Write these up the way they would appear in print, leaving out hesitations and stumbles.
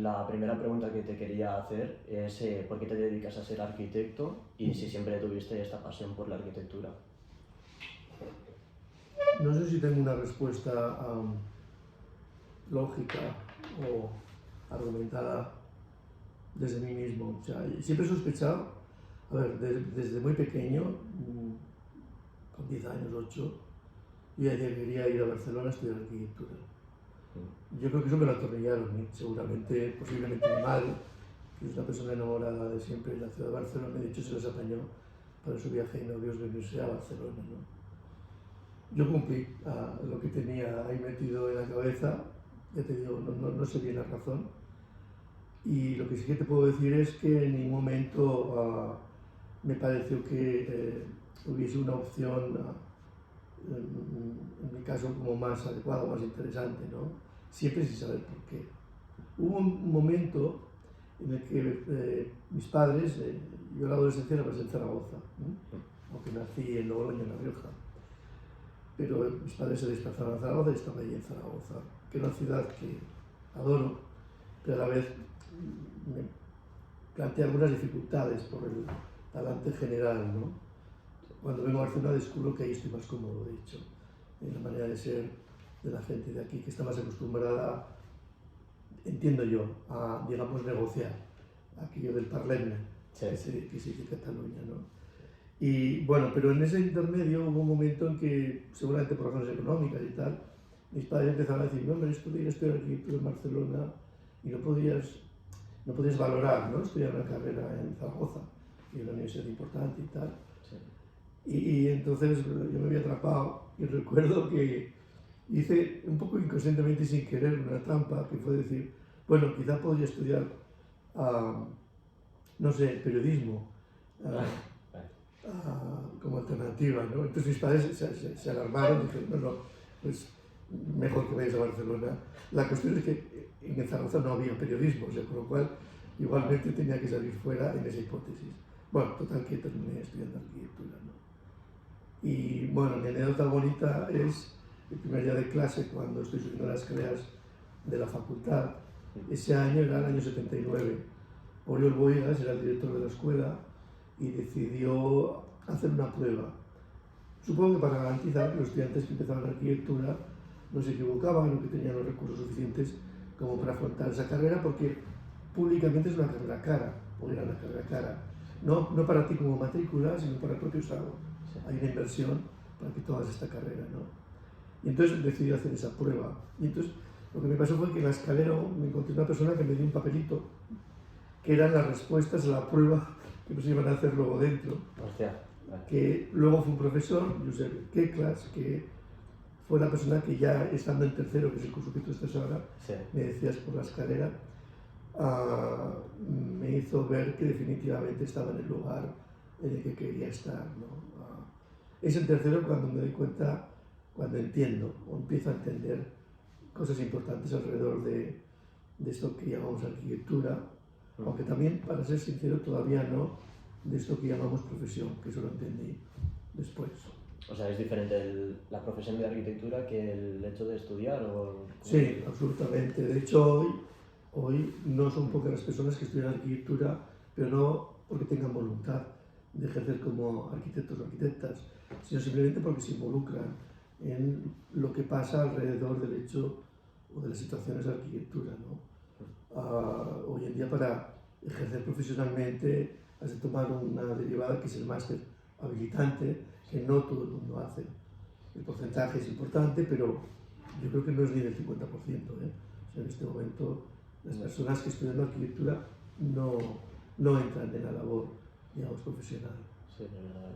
la primera pregunta que te quería hacer es ¿por qué te dedicas a ser arquitecto y si siempre tuviste esta pasión por la arquitectura? No sé si tengo una respuesta lógica o argumentada desde mí mismo. O sea, siempre he sospechado, a ver, desde muy pequeño, con 10 años, 8, yo ya quería ir a Barcelona a estudiar arquitectura. Yo creo que eso me lo atornillaron, seguramente, posiblemente mi madre, que es una persona enamorada de siempre de la ciudad de Barcelona, de hecho se les apañó para su viaje de novios venirse a Barcelona, ¿no? Yo cumplí lo que tenía ahí metido en la cabeza, ya te digo, no sé bien la razón, y lo que sí que te puedo decir es que en ningún momento me pareció que hubiese una opción, en mi caso, como más adecuada, más interesante, ¿no? Siempre sin saber por qué. Hubo un momento en el que mis padres, yo la adolescencia la pasé en Zaragoza, aunque nací en Logroño, en La Rioja, pero mis padres se desplazaron a Zaragoza y estaba ahí en Zaragoza, que es una ciudad que adoro, pero a la vez me plantea algunas dificultades por el talante general, ¿no? Cuando vengo a Barcelona descubro que ahí estoy más cómodo, de hecho, en la manera de ser de la gente de aquí, que está más acostumbrada, entiendo yo, a, digamos, negociar aquello del parlem, sí, que se dice Cataluña, ¿no? Y bueno, pero en ese intermedio hubo un momento en que, seguramente por razones económicas y tal, mis padres empezaron a decir, no, hombre, esto de ir a estudiar arquitectura en Barcelona y no podías valorar, ¿no? Estudiar una carrera en Zaragoza, que es una universidad importante y tal. Sí. Y entonces yo me había atrapado y recuerdo que hice un poco inconscientemente y sin querer una trampa, que fue decir, bueno, quizá podría estudiar, no sé, periodismo. Como alternativa, ¿no? Entonces mis padres se alarmaron y dijeron, no, pues mejor que vayas a Barcelona. La cuestión es que en Zaragoza no había periodismo, o sea, con lo cual igualmente tenía que salir fuera en esa hipótesis. Bueno, total que terminé estudiando arquitectura, ¿no? Y bueno, mi anécdota bonita es el primer día de clase, cuando estoy subiendo las escaleras de la facultad. Ese año era el año 79. Oriol Bohigas era el director de la escuela y decidió hacer una prueba. Supongo que para garantizar que los estudiantes que empezaban arquitectura no se equivocaban o que tenían los recursos suficientes como para afrontar esa carrera, porque públicamente es una carrera cara, o era una carrera cara. No para ti como matrícula, sino para el propio Estado. Hay una inversión para que tú hagas esta carrera, ¿no? Y entonces decidí hacer esa prueba. Y entonces lo que me pasó fue que en la escalera me encontré una persona que me dio un papelito, que eran las respuestas a la prueba que nos iban a hacer luego dentro. Hostia. Que luego fue un profesor, Josep Keklas, que fue la persona que ya estando en tercero, que es el curso que tú estás ahora, sí, me decías por la escalera, me hizo ver que definitivamente estaba en el lugar en el que quería estar, ¿no? Es en tercero cuando me doy cuenta, cuando entiendo o empiezo a entender cosas importantes alrededor de esto que llamamos arquitectura, aunque también, para ser sincero, todavía no de esto que llamamos profesión, que eso lo entendí después. O sea, ¿es diferente la profesión de arquitectura que el hecho de estudiar? ¿O sí, absolutamente. De hecho, hoy no son pocas las personas que estudian arquitectura, pero no porque tengan voluntad de ejercer como arquitectos o arquitectas, sino simplemente porque se involucran en lo que pasa alrededor del hecho o de las situaciones de arquitectura, ¿no? Hoy en día, para ejercer profesionalmente has de tomar una derivada que es el máster habilitante, que no todo el mundo hace. El porcentaje es importante, pero yo creo que no es ni del 50%, ¿eh? O sea, en este momento las personas que estudian arquitectura no entran en la labor, digamos, profesional. Sí, la verdad.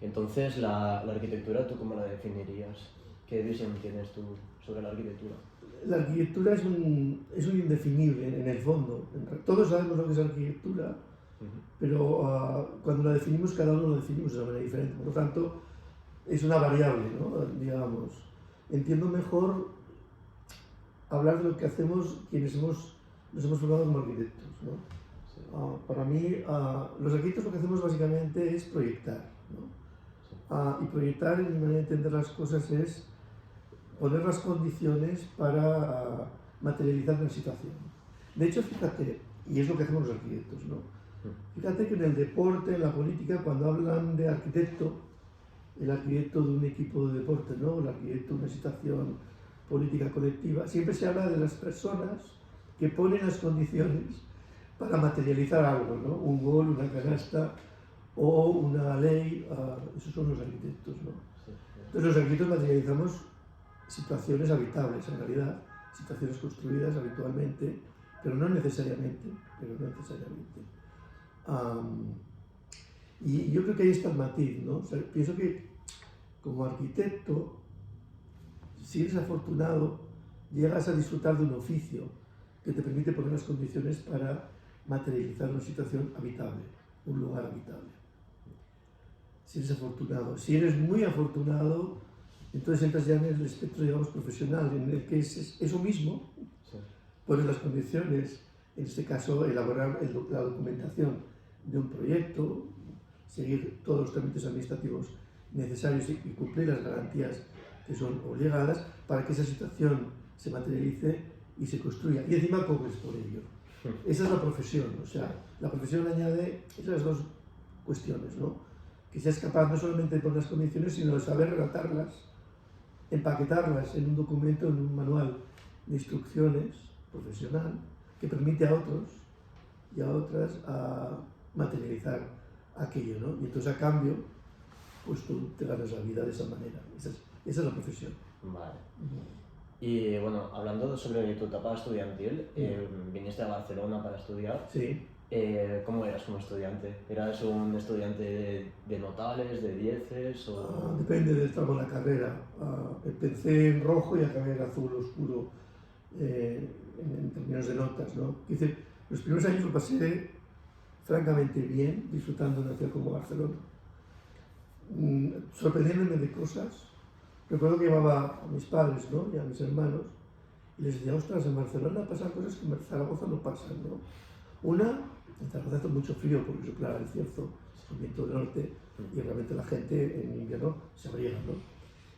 Entonces, la arquitectura, ¿tú cómo la definirías? ¿Qué visión tienes tú sobre la arquitectura? La arquitectura es un indefinible en el fondo. Todos sabemos lo que es arquitectura, pero cuando la definimos, cada uno lo definimos de una manera diferente. Por lo tanto, es una variable, ¿no? Digamos. Entiendo mejor hablar de lo que hacemos quienes nos hemos formado como arquitectos, ¿no? Sí. Para mí, los arquitectos lo que hacemos básicamente es proyectar, ¿no? Sí. Y proyectar, en mi manera de entender las cosas, es poner las condiciones para materializar una situación. De hecho, fíjate, y es lo que hacemos los arquitectos, ¿no? Fíjate que en el deporte, en la política, cuando hablan de arquitecto, el arquitecto de un equipo de deporte, ¿no? El arquitecto de una situación política colectiva, siempre se habla de las personas que ponen las condiciones para materializar algo, ¿no? Un gol, una canasta o una ley, esos son los arquitectos, ¿no? Entonces los arquitectos materializamos situaciones habitables, en realidad, situaciones construidas habitualmente, pero no necesariamente, y yo creo que ahí está el matiz, ¿no? O sea, pienso que como arquitecto, si eres afortunado, llegas a disfrutar de un oficio que te permite poner las condiciones para materializar una situación habitable, un lugar habitable. Si eres afortunado. Si eres muy afortunado, entonces entras ya en el espectro, digamos, profesional, en el que es eso mismo, pones las condiciones, en este caso, elaborar la documentación de un proyecto, seguir todos los trámites administrativos necesarios y cumplir las garantías que son obligadas para que esa situación se materialice y se construya. Y encima cobres por ello. Esa es la profesión, o sea, la profesión añade esas dos cuestiones, ¿no? Que seas capaz no solamente de poner las condiciones, sino de saber relatarlas, empaquetarlas en un documento, en un manual de instrucciones profesional que permite a otros y a otras a materializar aquello, ¿no? Y entonces a cambio, pues tú te ganas la vida de esa manera. Esa es la profesión. Vale. Y bueno, hablando sobre tu etapa estudiantil, viniste a Barcelona para estudiar. Sí. ¿Cómo eras como estudiante? ¿Eras un estudiante de notales, de dieces o...? Depende del tramo de la carrera. Empecé en rojo y acabé en azul oscuro en términos de notas, ¿no? Los primeros años lo pasé francamente bien, disfrutando de una ciudad como Barcelona, sorprendiéndome de cosas. Recuerdo que llevaba a mis padres, ¿no? Y a mis hermanos y les decía, ostras, en Barcelona pasan cosas que en Zaragoza no pasan, ¿no? Una, en Zaragoza hace mucho frío porque sopla el cierzo, el viento del norte, y realmente la gente en invierno se abriga, ¿no?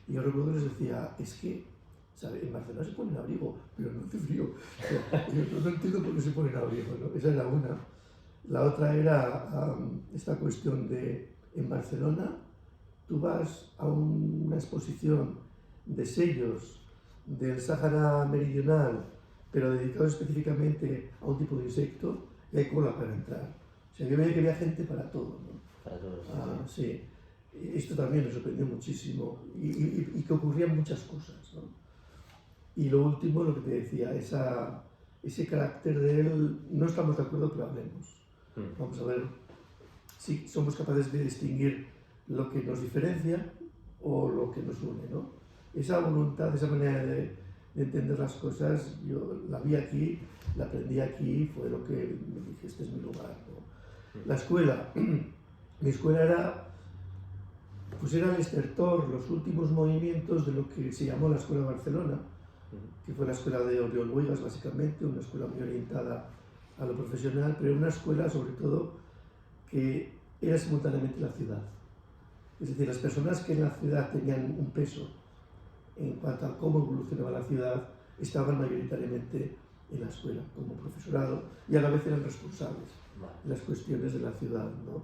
Y yo recuerdo que les decía, es que, ¿sabes? En Barcelona se ponen abrigo, pero no hace frío. Y yo no entiendo por qué se ponen abrigo, ¿no? Esa era una. La otra era esta cuestión de, en Barcelona, tú vas a una exposición de sellos del Sáhara Meridional, pero dedicados específicamente a un tipo de insecto, y hay cola para entrar. O sea, yo veía que había gente para todo, ¿no? Para todos. Sí. Esto también me sorprendió muchísimo y que ocurrían muchas cosas, ¿no? Y lo último, lo que te decía, ese carácter de él, no estamos de acuerdo, pero hablemos. Vamos a ver si somos capaces de distinguir lo que nos diferencia o lo que nos une, ¿no? Esa voluntad, esa manera de entender las cosas, yo la vi aquí, la aprendí aquí, fue lo que me dije, este es mi lugar, ¿no? La escuela, mi escuela era el estertor, los últimos movimientos de lo que se llamó la Escuela de Barcelona, que fue la escuela de Oriol Bohigas, básicamente, una escuela muy orientada a lo profesional, pero una escuela sobre todo que era simultáneamente la ciudad. Es decir, las personas que en la ciudad tenían un peso en cuanto a cómo evolucionaba la ciudad estaban mayoritariamente en la escuela como profesorado y a la vez eran responsables de las cuestiones de la ciudad, ¿no?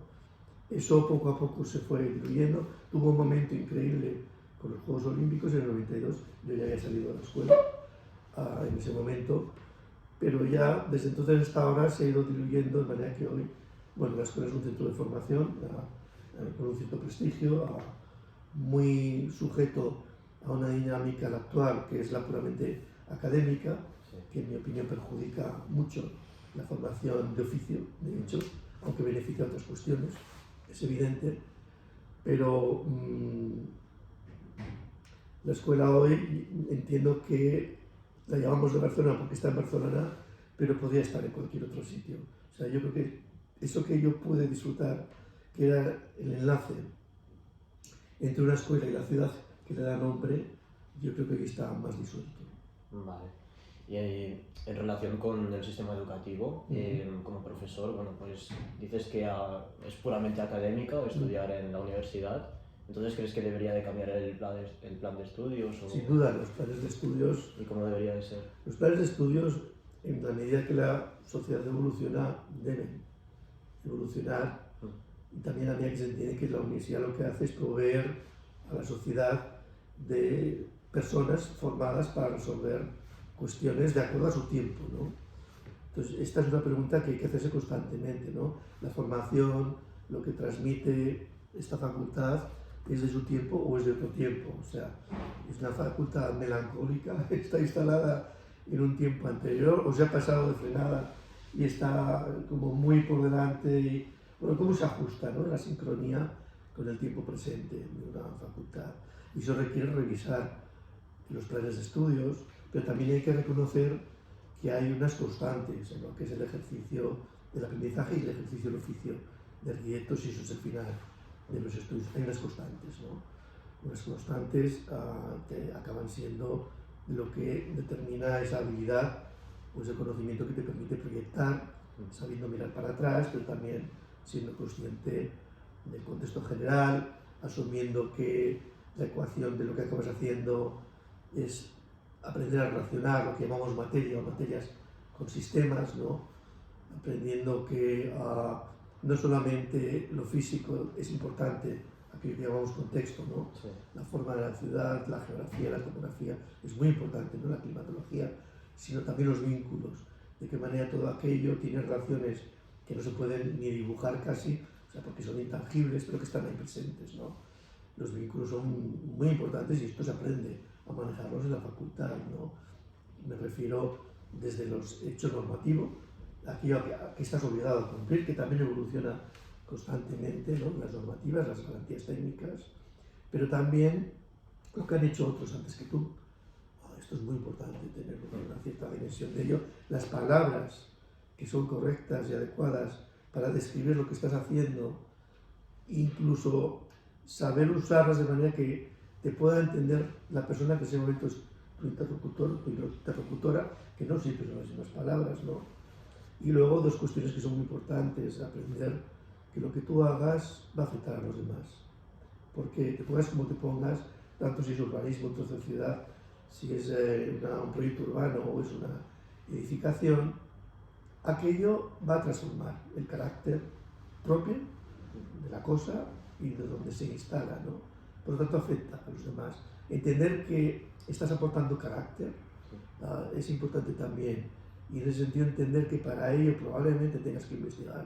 Eso poco a poco se fue diluyendo. Tuvo un momento increíble con los Juegos Olímpicos en el 92. Yo ya había salido de la escuela en ese momento, pero ya desde entonces hasta ahora se ha ido diluyendo de manera que hoy, bueno, la escuela es un centro de formación con un cierto prestigio, muy sujeto a una dinámica actual que es la puramente académica, que en mi opinión perjudica mucho la formación de oficio, de hecho, aunque beneficia a otras cuestiones, es evidente, pero la escuela hoy entiendo que la llamamos de Barcelona porque está en Barcelona, pero podría estar en cualquier otro sitio. O sea, yo creo que eso que yo pude disfrutar, que era el enlace entre una escuela y la ciudad que le da nombre, yo creo que aquí está más disuelto. Vale. Y en relación con el sistema educativo, como profesor, bueno, pues dices que es puramente académica estudiar en la universidad. Entonces, ¿crees que debería de cambiar el plan de estudios? O... Sin duda, los planes de estudios... ¿Y cómo debería de ser? Los planes de estudios en la medida que la sociedad evoluciona, deben evolucionar. Y también a mí que se entiende que la universidad lo que hace es proveer a la sociedad de personas formadas para resolver cuestiones de acuerdo a su tiempo, ¿no? Entonces, esta es una pregunta que hay que hacerse constantemente, ¿no? La formación, lo que transmite esta facultad, ¿es de su tiempo o es de otro tiempo? O sea, es una facultad melancólica, está instalada en un tiempo anterior, o se ha pasado de frenada y está como muy por delante. Y, bueno, ¿cómo se ajusta, ¿no?, la sincronía con el tiempo presente de una facultad? Y eso requiere revisar los planes de estudios, pero también hay que reconocer que hay unas constantes en lo que es el ejercicio del aprendizaje y el ejercicio del oficio de arquitectos, y eso es el final de los estudios. Hay unas constantes, ¿no? Unas constantes que acaban siendo lo que determina esa habilidad o ese conocimiento que te permite proyectar, sabiendo mirar para atrás, pero también siendo consciente del contexto general, asumiendo que la ecuación de lo que acabas haciendo es aprender a relacionar lo que llamamos materia o materias con sistemas, ¿no? Aprendiendo que no solamente lo físico es importante, aquello que llamamos contexto, ¿no? Sí. La forma de la ciudad, la geografía, la topografía, es muy importante, ¿no?, la climatología, sino también los vínculos, de qué manera todo aquello tiene relaciones que no se pueden ni dibujar casi, o sea, porque son intangibles, pero que están ahí presentes, ¿no? Los vínculos son muy importantes y esto se aprende a manejarlos en la facultad, ¿no? Me refiero desde los hechos normativos, aquello que estás obligado a cumplir, que también evoluciona constantemente, ¿no?, las normativas, las garantías técnicas, pero también lo que han hecho otros antes que tú. Esto es muy importante, tener una cierta dimensión de ello. Las palabras que son correctas y adecuadas para describir lo que estás haciendo, incluso saber usarlas de manera que te pueda entender la persona que en ese momento es tu interlocutor, tu interlocutora, que no siempre son las mismas palabras, ¿no? Y luego dos cuestiones que son muy importantes: aprender que lo que tú hagas va a afectar a los demás, porque te pongas como te pongas, tanto si es urbanismo, un trozo de ciudad, si es un proyecto urbano o es una edificación, aquello va a transformar el carácter propio de la cosa y de donde se instala, ¿no? Por lo tanto, afecta a los demás. Entender que estás aportando carácter es importante también, y en ese sentido entender que para ello probablemente tengas que investigar.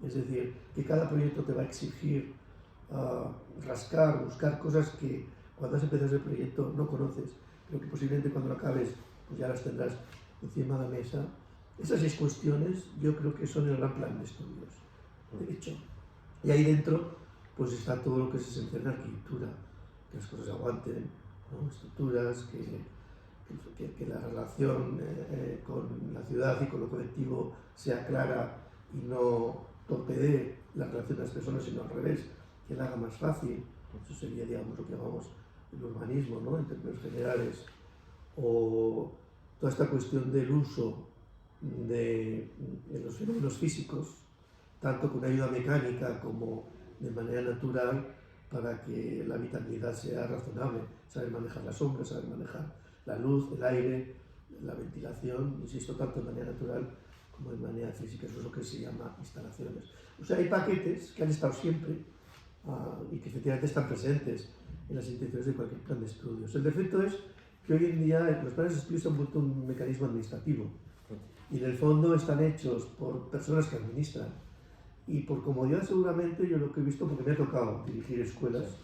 Es decir, que cada proyecto te va a exigir rascar, buscar cosas que cuando has empezado el proyecto no conoces, pero que posiblemente cuando lo acabes pues ya las tendrás encima de la mesa. Esas 6 cuestiones yo creo que son el gran plan de estudios, de hecho. Y ahí dentro pues está todo lo que es esencial en la arquitectura, que las cosas aguanten, ¿no?, estructuras, que la relación con la ciudad y con lo colectivo sea clara y no torpedee la relación de las personas, sino al revés, que la haga más fácil. Eso sería, digamos, lo que llamamos el urbanismo, ¿no?, en términos generales. O toda esta cuestión del uso de los fenómenos físicos, tanto con ayuda mecánica como de manera natural, para que la habitabilidad sea razonable. Saber manejar las sombras, saber manejar la luz, el aire, la ventilación, insisto, tanto de manera natural como de manera física. Eso es lo que se llama instalaciones. O sea, hay paquetes que han estado siempre y que efectivamente están presentes en las intenciones de cualquier plan de estudios. El defecto es que hoy en día los planes de estudios se han vuelto un mecanismo administrativo y en el fondo están hechos por personas que administran. Y por comodidad seguramente, yo lo que he visto, porque me ha tocado dirigir escuelas,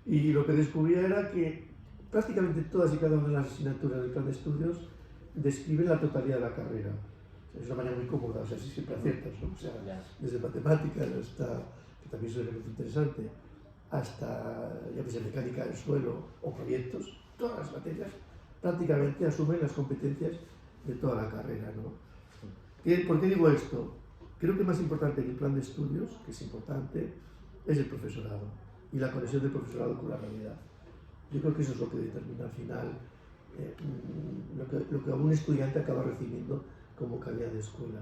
y lo que descubría era que prácticamente todas y cada una de las asignaturas del plan de estudios describen la totalidad de la carrera. O sea, es una manera muy cómoda, o sea, sí, siempre aciertas, ¿no? O sea, desde matemáticas hasta, que también es un elemento interesante, hasta, ya que sea, mecánica del suelo o proyectos, todas las materias prácticamente asumen las competencias de toda la carrera, ¿no? ¿Por qué digo esto? Creo que más importante que el plan de estudios, que es importante, es el profesorado y la conexión del profesorado con la realidad. Yo creo que eso es lo que determina al final lo que un estudiante acaba recibiendo como calidad de escuela.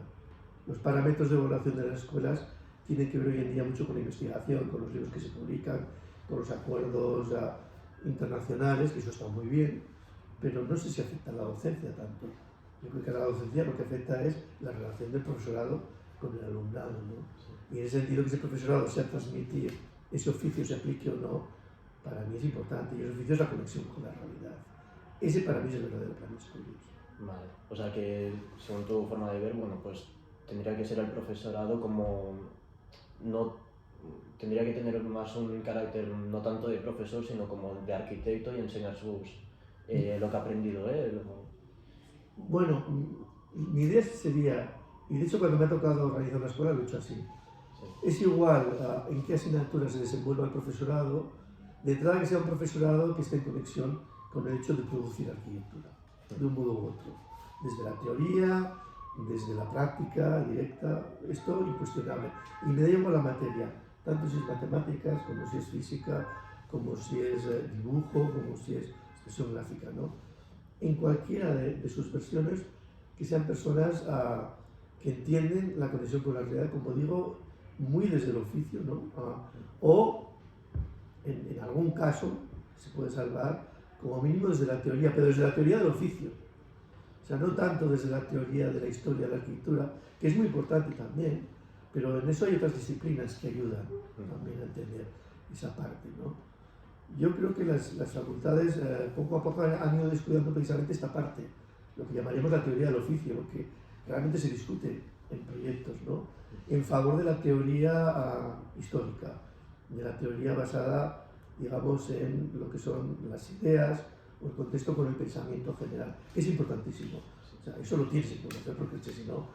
Los parámetros de evaluación de las escuelas tienen que ver hoy en día mucho con la investigación, con los libros que se publican, con los acuerdos internacionales, que eso está muy bien, pero no sé si afecta a la docencia tanto. Yo creo que a la docencia lo que afecta es la relación del profesorado con el alumnado, ¿no? Y en ese sentido que ese profesorado sea transmitir ese oficio, se aplique o no, para mí es importante. Y ese oficio es la conexión con la realidad. Ese para mí es el verdadero plan de estudios. Vale, o sea que según tu forma de ver, bueno, pues tendría que ser el profesorado como no tendría que tener más un carácter no tanto de profesor, sino como de arquitecto y enseñar lo que ha aprendido él. Bueno, mi idea sería, y de hecho cuando me ha tocado organizar una escuela lo he hecho así, Sí. es igual en qué asignaturas se desenvuelva el profesorado, de entrada que sea un profesorado que esté en conexión con el hecho de producir arquitectura, de un modo u otro, desde la teoría, desde la práctica directa, esto incuestionable. Y me da igual la materia, tanto si es matemáticas, como si es física, como si es dibujo, como si es expresión gráfica, ¿no? En cualquiera de sus versiones, que sean personas que entienden la conexión con la realidad, como digo, muy desde el oficio, ¿no? O en algún caso se puede salvar como mínimo desde la teoría, pero desde la teoría del oficio. O sea, no tanto desde la teoría de la historia de la arquitectura, que es muy importante también, pero en eso hay otras disciplinas que ayudan también a entender esa parte, ¿no? Yo creo que las facultades poco a poco han ido descuidando precisamente esta parte, lo que llamaríamos la teoría del oficio, lo que realmente se discute en proyectos, ¿no? En favor de la teoría histórica, de la teoría basada, digamos, en lo que son las ideas o el contexto con el pensamiento general, que es importantísimo. O sea, eso lo tienes que conocer porque si no,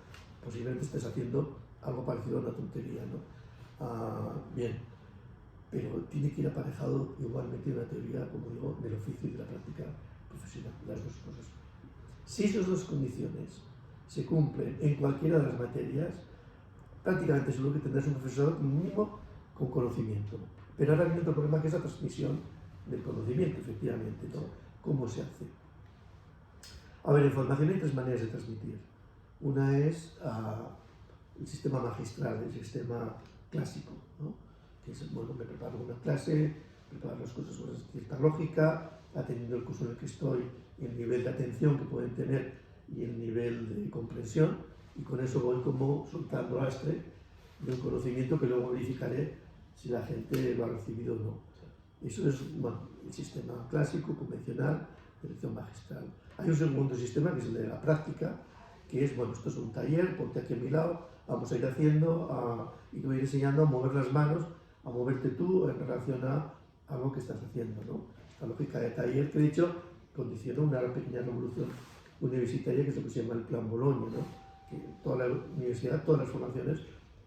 posiblemente estés haciendo algo parecido a una tontería, ¿no? Bien, pero tiene que ir aparejado igualmente una teoría, como digo, del oficio y de la práctica profesional, las dos cosas. Si esas dos condiciones se cumplen en cualquiera de las materias, prácticamente seguro que tendrás un profesorado mínimo con conocimiento. Pero ahora viene otro problema que es la transmisión del conocimiento, efectivamente, ¿no? ¿Cómo se hace? A ver, en formación hay tres maneras de transmitir. Una es el sistema magistral, el sistema clásico, ¿no? Que es, bueno, me preparo una clase, preparo las cosas con cierta lógica, atendiendo el curso en el que estoy, el nivel de atención que pueden tener y el nivel de comprensión, y con eso voy como soltando lastre de un conocimiento que luego verificaré si la gente lo ha recibido o no. Eso es, bueno, el sistema clásico, convencional, de lección magistral. Hay un segundo sistema que es el de la práctica, que es, bueno, esto es un taller, ponte aquí a mi lado, vamos a ir haciendo y te voy a ir enseñando a mover las manos, a moverte tú en relación a algo que estás haciendo, ¿no? Esta lógica de taller que de hecho condiciona una pequeña revolución universitaria que es lo que se llama el Plan Bolonia, ¿no? Que toda la universidad, todas las formaciones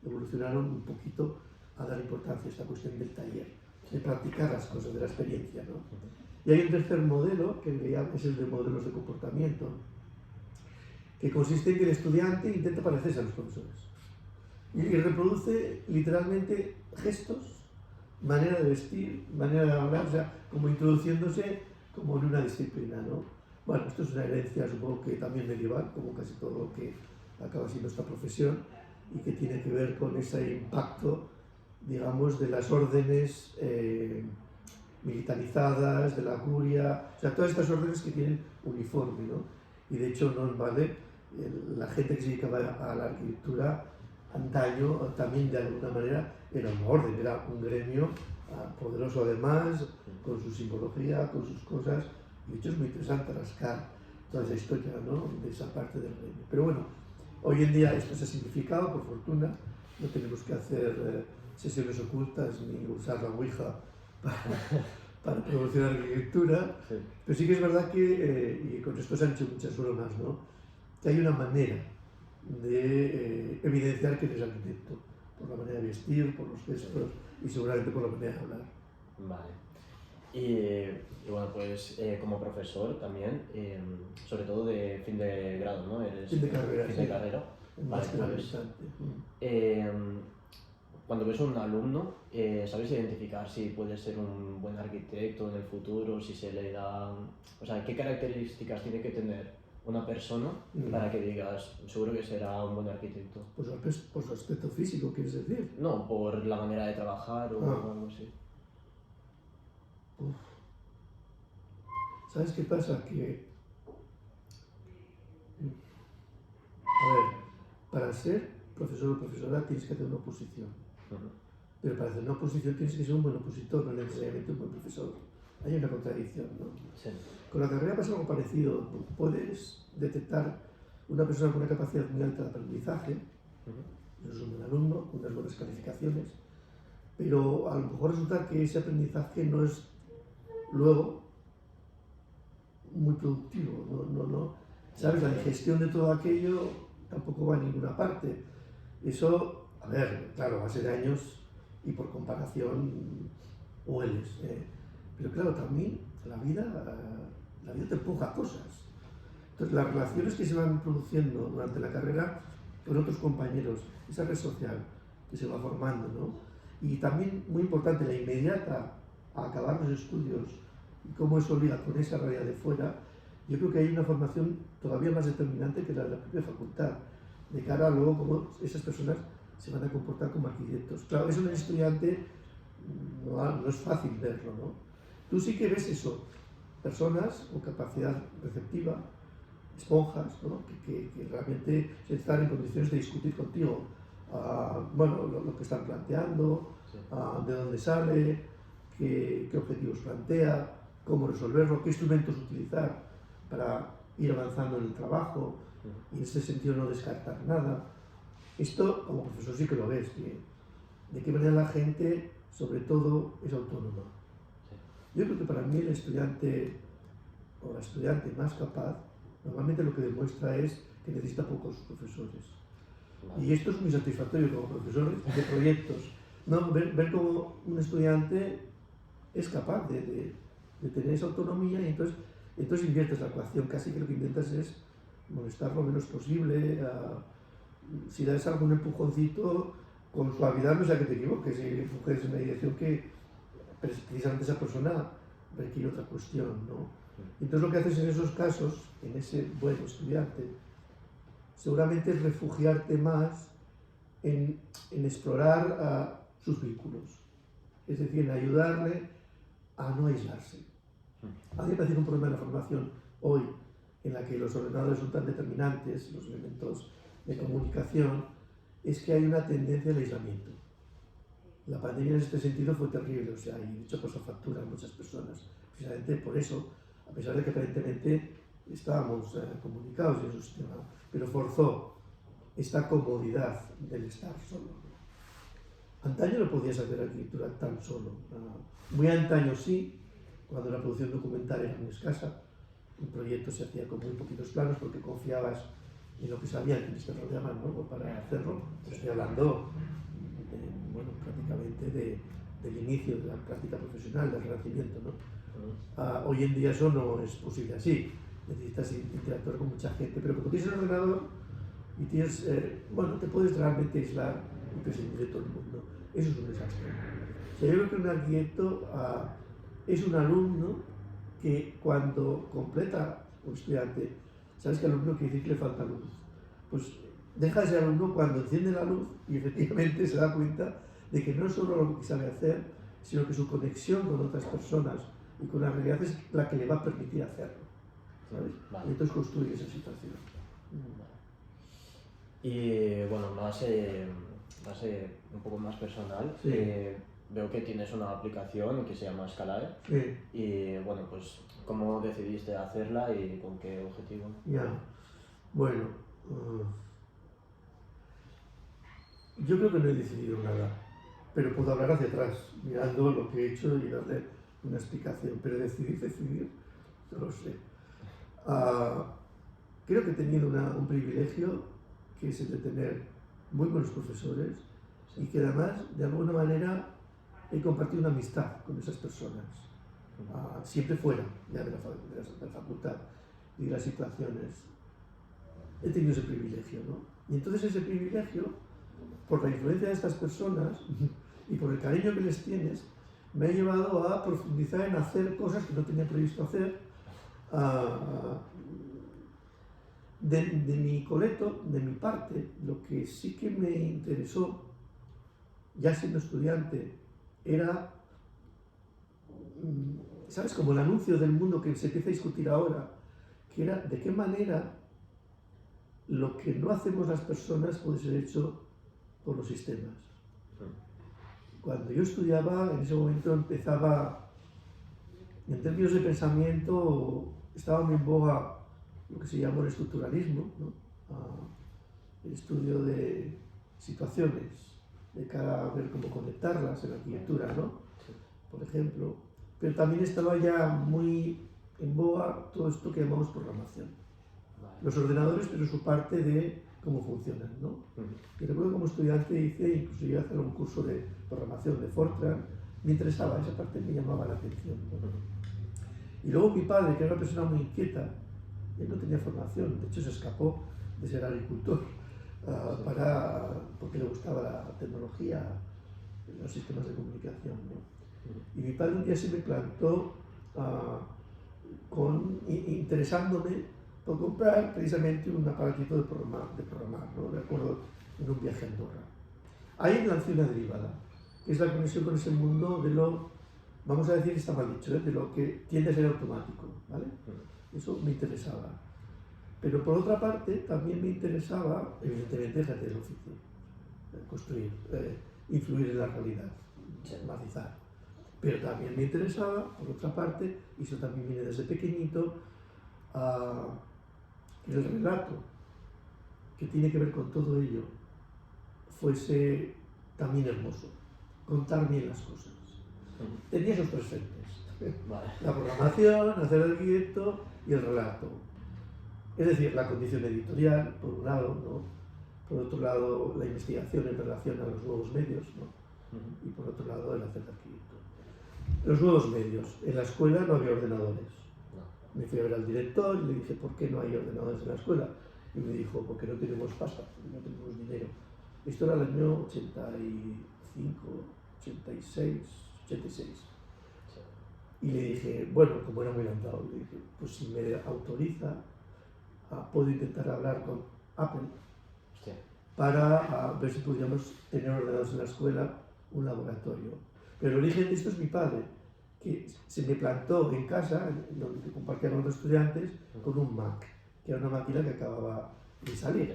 evolucionaron un poquito a dar importancia a esta cuestión del taller, de practicar las cosas, de la experiencia, ¿no? Y hay un tercer modelo, que es el de modelos de comportamiento, que consiste en que el estudiante intenta parecerse a los profesores y reproduce literalmente gestos, manera de vestir, manera de hablar, o sea, como introduciéndose como en una disciplina, ¿no? Bueno, esto es una herencia, supongo que también medieval, como casi todo lo que acaba siendo esta profesión, y que tiene que ver con ese impacto, digamos, de las órdenes militarizadas, de la curia, o sea, todas estas órdenes que tienen uniforme, ¿no? Y de hecho, no vale, la gente que se dedicaba a la arquitectura antaño también de alguna manera era una orden, era un gremio poderoso además, con su simbología, con sus cosas, y de hecho es muy interesante rascar toda esa historia, ¿no? De esa parte del gremio. Pero bueno, hoy en día esto se ha simplificado, por fortuna, no tenemos que hacer sesiones ocultas ni usar la Ouija para producir arquitectura, sí. Pero sí que es verdad que, y con esto se han hecho muchas bromas, ¿no? Que hay una manera de evidenciar que eres arquitecto, por la manera de vestir, por los gestos y seguramente por la manera de hablar. Vale. Y bueno, pues como profesor también, sobre todo de fin de grado, ¿no? Eres fin de carrera. Fin de carrera. Vale, pues, cuando ves un alumno, ¿sabes identificar si puede ser un buen arquitecto en el futuro, si se le da... O sea, ¿qué características tiene que tener una persona para que digas, seguro que será un buen arquitecto? Pues por su aspecto físico, ¿quieres decir? No, por la manera de trabajar o algo así. Uf. ¿Sabes qué pasa? Que A ver, para ser profesor o profesora tienes que hacer una oposición. Pero para hacer una oposición tienes que ser un buen opositor, no necesariamente un buen profesor. Hay una contradicción, ¿no? Sí. Con la carrera pasa algo parecido. Puedes detectar una persona con una capacidad muy alta de aprendizaje, es un buen alumno, con unas buenas calificaciones, pero a lo mejor resulta que ese aprendizaje no es luego muy productivo, ¿sabes? La digestión de todo aquello tampoco va a ninguna parte. Eso, a ver, claro, a base de años y por comparación hueles. Pero claro, también la vida te empuja a cosas. Entonces, las relaciones que se van produciendo durante la carrera con otros compañeros, esa red social que se va formando, ¿no? Y también, muy importante, la inmediata a acabar los estudios y cómo eso liga con esa realidad de fuera, yo creo que hay una formación todavía más determinante que la de la propia facultad, de cara a luego cómo esas personas se van a comportar como arquitectos. Claro, eso en el estudiante no es fácil verlo, ¿no? Tú sí que ves eso, personas con capacidad receptiva, esponjas, ¿no? que realmente están en condiciones de discutir contigo bueno, lo que están planteando, Sí. De dónde sale, qué objetivos plantea, cómo resolverlo, qué instrumentos utilizar para ir avanzando en el trabajo y en ese sentido no descartar nada. Esto, como profesor, sí que lo ves, de qué manera la gente, sobre todo, es autónoma. Yo creo que para mí el estudiante o la estudiante más capaz, normalmente lo que demuestra es que necesita pocos profesores. Vale. Y esto es muy satisfactorio como profesor de proyectos. ¿No? Ver cómo un estudiante es capaz de tener esa autonomía y entonces inviertes la ecuación. Casi que lo que intentas es molestar lo menos posible. Si das algún empujoncito, con suavidad, no sea que te equivoques y empujes en una dirección que precisamente esa persona requiere otra cuestión, ¿no? Entonces lo que haces en esos casos, en ese buen estudiante, seguramente es refugiarte más en explorar sus vínculos, es decir, en ayudarle a no aislarse. A mí me parece un problema de la formación hoy, en la que los ordenadores son tan determinantes, los elementos de comunicación, es que hay una tendencia al aislamiento. La pandemia en este sentido fue terrible, o sea, y de hecho pasó factura a muchas personas, precisamente por eso, a pesar de que aparentemente estábamos comunicados en su sistema, pero forzó esta comodidad del estar solo. Antaño no podías hacer arquitectura tan solo. Muy antaño sí, cuando la producción documental era muy escasa, un proyecto se hacía con muy poquitos planos porque confiabas en lo que sabían quienes te rodeaban, ¿no? Para hacerlo. Estoy hablando, bueno, prácticamente del inicio de la práctica profesional, del renacimiento, ¿no? Hoy en día eso no es posible así. Necesitas interactuar con mucha gente, pero como tienes el ordenador y tienes, bueno, te puedes realmente aislar y prescindir de todo el mundo. Eso es un desastre. O sea, yo creo que un arquitecto es un alumno que cuando completa un estudiante, sabes que al alumno quiere decir que le falta luz. Pues deja ese alumno cuando enciende la luz y efectivamente se da cuenta de que no es solo lo que sabe hacer, sino que su conexión con otras personas y con la realidad es la que le va a permitir hacerlo. ¿Sabes? Vale. Y entonces construye esa situación. Y bueno, más un poco más personal, sí. Veo que tienes una aplicación que se llama Scalae. Sí. Y bueno, pues ¿cómo decidiste hacerla y con qué objetivo? Ya, bueno, yo creo que no he decidido nada, pero puedo hablar hacia atrás, mirando lo que he hecho y darle una explicación, pero decidir, no lo sé. Creo que he tenido un privilegio, que es el de tener muy buenos profesores y que además, de alguna manera, he compartido una amistad con esas personas, siempre fuera ya de la facultad y de las situaciones. He tenido ese privilegio, ¿no? Y entonces ese privilegio, por la influencia de estas personas y por el cariño que les tienes, me ha llevado a profundizar en hacer cosas que no tenía previsto hacer. De mi coleto, de mi parte, lo que sí que me interesó, ya siendo estudiante, era, ¿sabes? Como el anuncio del mundo que se empieza a discutir ahora, que era de qué manera lo que no hacemos las personas puede ser hecho por los sistemas. Cuando yo estudiaba, en ese momento empezaba, en términos de pensamiento, estaba muy en boga lo que se llama el estructuralismo, ¿no? El estudio de situaciones, de cara a ver cómo conectarlas en la arquitectura, ¿no? Por ejemplo. Pero también estaba ya muy en boga todo esto que llamamos programación. Los ordenadores, pero su parte de cómo funcionan, ¿no? Y recuerdo como estudiante incluso llegué a hacer un curso de programación de Fortran, me interesaba, esa parte me llamaba la atención, ¿no? Y luego mi padre, que era una persona muy inquieta, él no tenía formación, de hecho se escapó de ser agricultor, porque le gustaba la tecnología, los sistemas de comunicación, ¿no? Y mi padre un día se me plantó interesándome por comprar precisamente un aparatito de programar, ¿no? Me acuerdo en un viaje a Andorra. Ahí nació una derivada, que es la conexión con ese mundo de lo, vamos a decir, está mal dicho, de lo que tiende a ser automático, ¿vale? Eso me interesaba. Pero por otra parte, también me interesaba, evidentemente, ejercer el oficio, construir, influir en la realidad, matizar. Pero también me interesaba, por otra parte, y eso también viene desde pequeñito, que el relato, que tiene que ver con todo ello, fuese también hermoso, contar bien las cosas. Tenía esos tres frentes, la programación, hacer el arquitecto y el relato. Es decir, la condición editorial, por un lado, ¿no? Por otro lado, la investigación en relación a los nuevos medios, ¿no? Y por otro lado, el hacer arquitecto. Los nuevos medios. En la escuela no había ordenadores. Me fui a ver al director y le dije, ¿por qué no hay ordenadores en la escuela? Y me dijo, porque no tenemos pasta, no tenemos dinero. Esto era el año 85, 86, 86. Y le dije, bueno, como era muy lanzado, le dije, pues si me autoriza, puedo intentar hablar con Apple para ver si podríamos tener ordenadores en la escuela, un laboratorio. Pero el origen de esto es mi padre, que se me plantó en casa, donde compartía con otros estudiantes, con un Mac, que era una máquina que acababa de salir.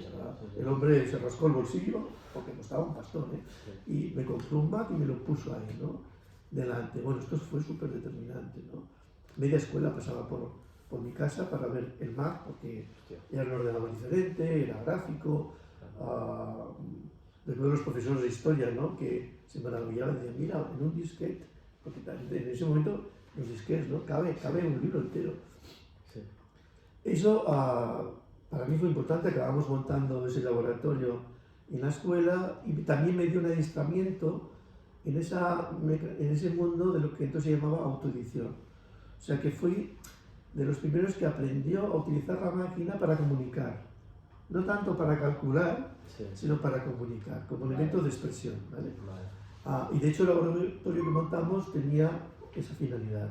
El hombre se rascó el bolsillo, porque costaba un pastón, y me compró un Mac y me lo puso ahí, ¿no? Delante. Bueno, esto fue súper determinante, ¿no? Media escuela pasaba por mi casa para ver el Mac, porque era un ordenador diferente, era gráfico. Recuerdo los profesores de historia, ¿no? Que se maravillaban y decían, mira, en un disquete, porque en ese momento los disquetes, ¿no? Cabe un libro entero. Sí. Eso para mí fue importante, acabamos montando ese laboratorio en la escuela y también me dio un adiestramiento en ese mundo de lo que entonces se llamaba autoedición. O sea que fui de los primeros que aprendió a utilizar la máquina para comunicar. No tanto para calcular, sino para comunicar, como elemento de expresión, ¿vale? Y de hecho el laboratorio que montamos tenía esa finalidad,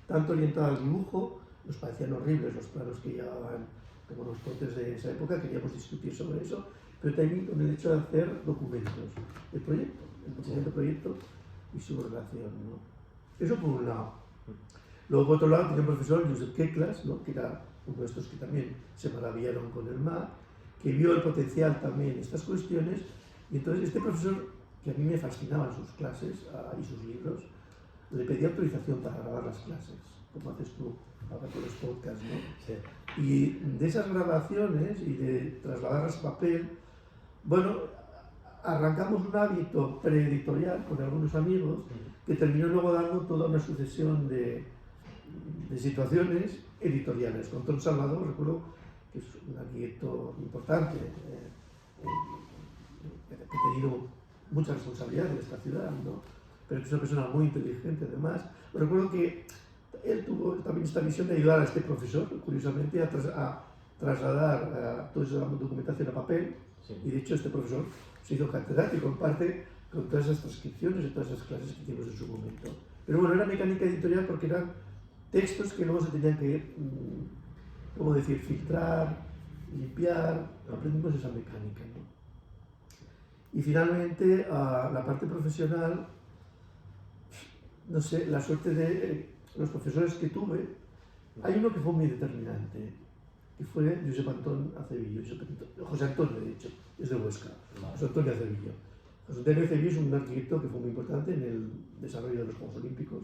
tanto orientado al dibujo, nos parecían horribles los planos que llevaban como los cortes de esa época, queríamos discutir sobre eso, pero también con el hecho de hacer documentos, el proyecto y su relación, ¿no? Eso por un lado. Luego por otro lado tenía un profesor, Josep Keklas, ¿no? Que era uno de estos que también se maravillaron con el Mac, que vio el potencial también en estas cuestiones, y entonces este profesor, que a mí me fascinaban sus clases y sus libros, le pedía autorización para grabar las clases, como haces tú ahora con los podcasts, ¿no? Sí. Y de esas grabaciones y de trasladarlas a papel, bueno, arrancamos un hábito preeditorial con algunos amigos que terminó luego dando toda una sucesión de situaciones editoriales. Con Tom Salvador, recuerdo que es un arquitecto importante, que ha tenido mucha responsabilidad en esta ciudad, ¿no? Pero que es una persona muy inteligente además. Recuerdo que él tuvo también esta visión de ayudar a este profesor, curiosamente, a trasladar toda esa documentación a papel, y de hecho este profesor se hizo catedrático en parte con todas esas transcripciones y todas esas clases que hicimos en su momento. Pero bueno, era mecánica editorial porque eran textos que luego se tenían que, ¿cómo decir?, filtrar, limpiar, aprendimos esa mecánica, ¿no? Y finalmente, la parte profesional, no sé, la suerte de los profesores que tuve, hay uno que fue muy determinante. que fue Josep Antón Acevillo. José Antonio, de hecho, es de Huesca. Vale. José Antonio Acevillo. José Antonio Acevillo es un arquitecto que fue muy importante en el desarrollo de los Juegos Olímpicos,